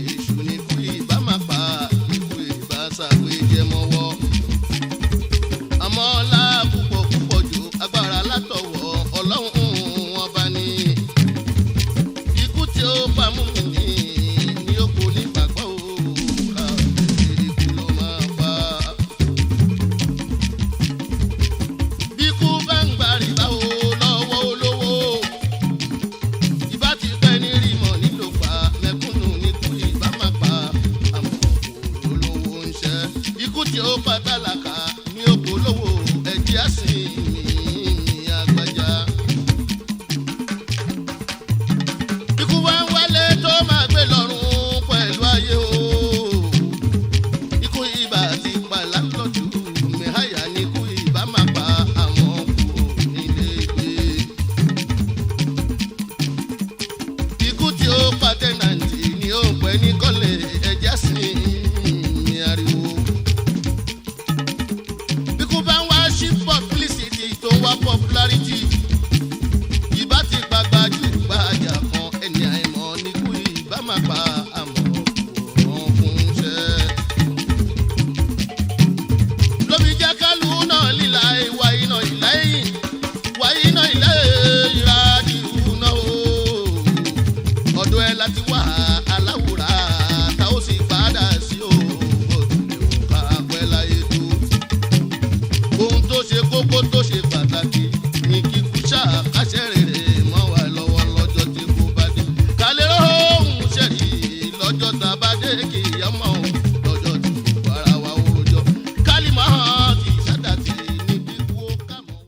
àlùkìyámà o.